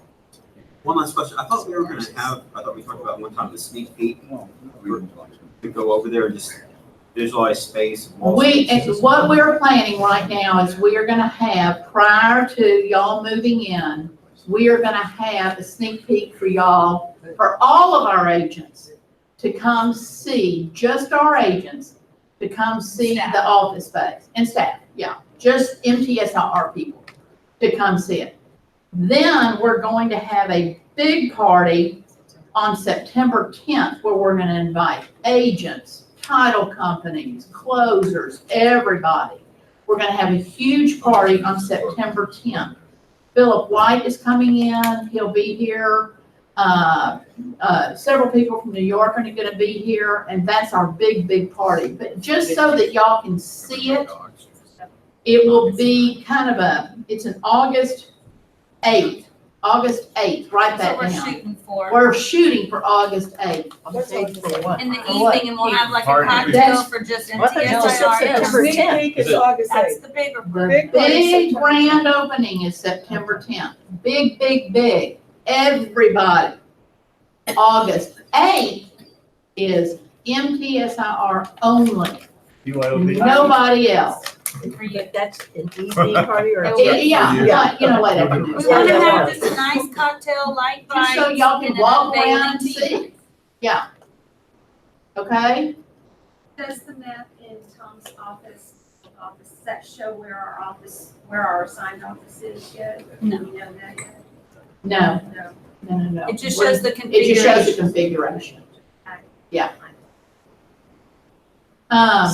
One last question. I thought we talked about one time the sneak peek. To go over there and just visualize space. What we're planning right now is we are gonna have, prior to y'all moving in, we are gonna have a sneak peek for y'all, for all of our agents to come see, just our agents, to come see the office space, and staff, yeah, just MTSR people to come see it. Then we're going to have a big party on September 10th where we're gonna invite agents, title companies, closers, everybody. We're gonna have a huge party on September 10th. Philip White is coming in, he'll be here. Several people from New York are gonna be here, and that's our big party. But just so that y'all can see it, it will be kind of it's an August 8th, write that That's what we're down. shooting for. We're shooting for August 8th. In the evening, and we'll have like a cocktail for just September MTSR. 10th is August That's 8th. the bigger The part. big grand opening is September 10th. Big. Everybody. August 8th is MTSIR only. Nobody else. That's an evening party or? Yeah, you know what? We want to have just a nice cocktail, light Just bites. so y'all can and an walk around unveiling and tea. see. Yeah. Okay? Does the map in Tom's office that show where our assigned office is yet? No. Do we know that yet? No. It just shows the It just shows the configuration. configuration. Yeah.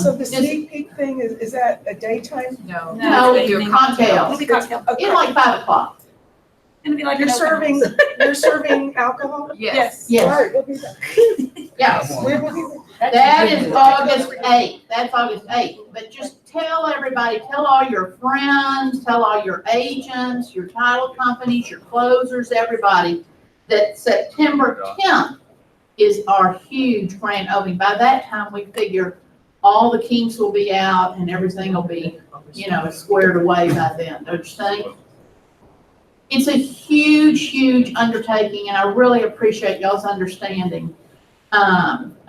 So the sneak peek thing, is that a daytime? No. No, your cocktails. It'll be cocktail. It's like 5 o'clock. It's gonna be like You're an open house. you're serving alcohol? Yes. Yes. All right, we'll be there. Yes. We will be there. That is August 8th. That's August 8th. But just tell everybody, tell all your friends, tell all your agents, your title companies, your closers, everybody, that September 10th is our huge grand opening. By that time, we figure all the kinks will be out and everything will be, squared away by then, don't you think? It's a huge undertaking, and I really appreciate y'all's understanding.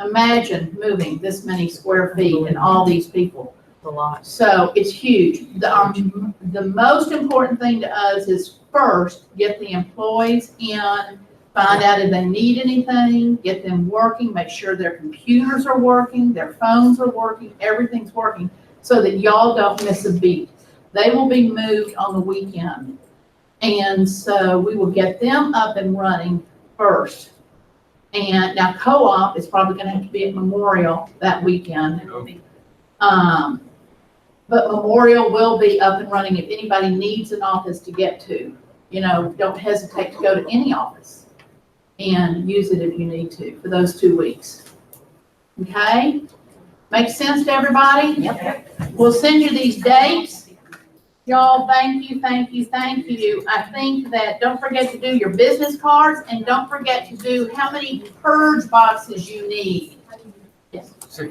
Imagine moving this many square feet and all these people. A lot. So it's huge. The most important thing to us is first, get the employees in, find out if they need anything, get them working, make sure their computers are working, their phones are working, everything working, so that y'all don't miss a beat. They will be moved on the weekend. And so we will get them up and running first. And now co-op is probably gonna have to be at Memorial that weekend. But Memorial will be up and running if anybody needs an office to get to. Don't hesitate to go to any office and use it if you need to for those 2 weeks. Okay? Make sense to everybody? Yep. We'll send you these dates. Y'all, thank you. I think that, don't forget to do your business cards, and don't forget to do how many purge boxes you need.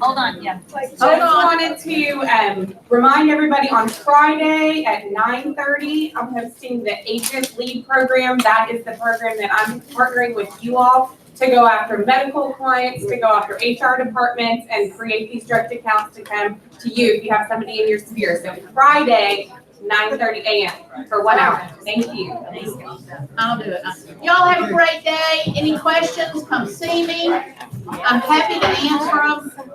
Hold on, yeah. Just wanted to remind everybody on Friday at 9:30, I'm hosting the Agent Lead Program. That is the program that I'm partnering with you all to go after medical clients, to go after HR departments, and create these direct accounts to come to you if you have somebody in your sphere. So Friday, 9:30 a.m. for 1 hour. Thank you. I'll do it. Y'all have a great day. Any questions, come see me. I'm happy to answer them.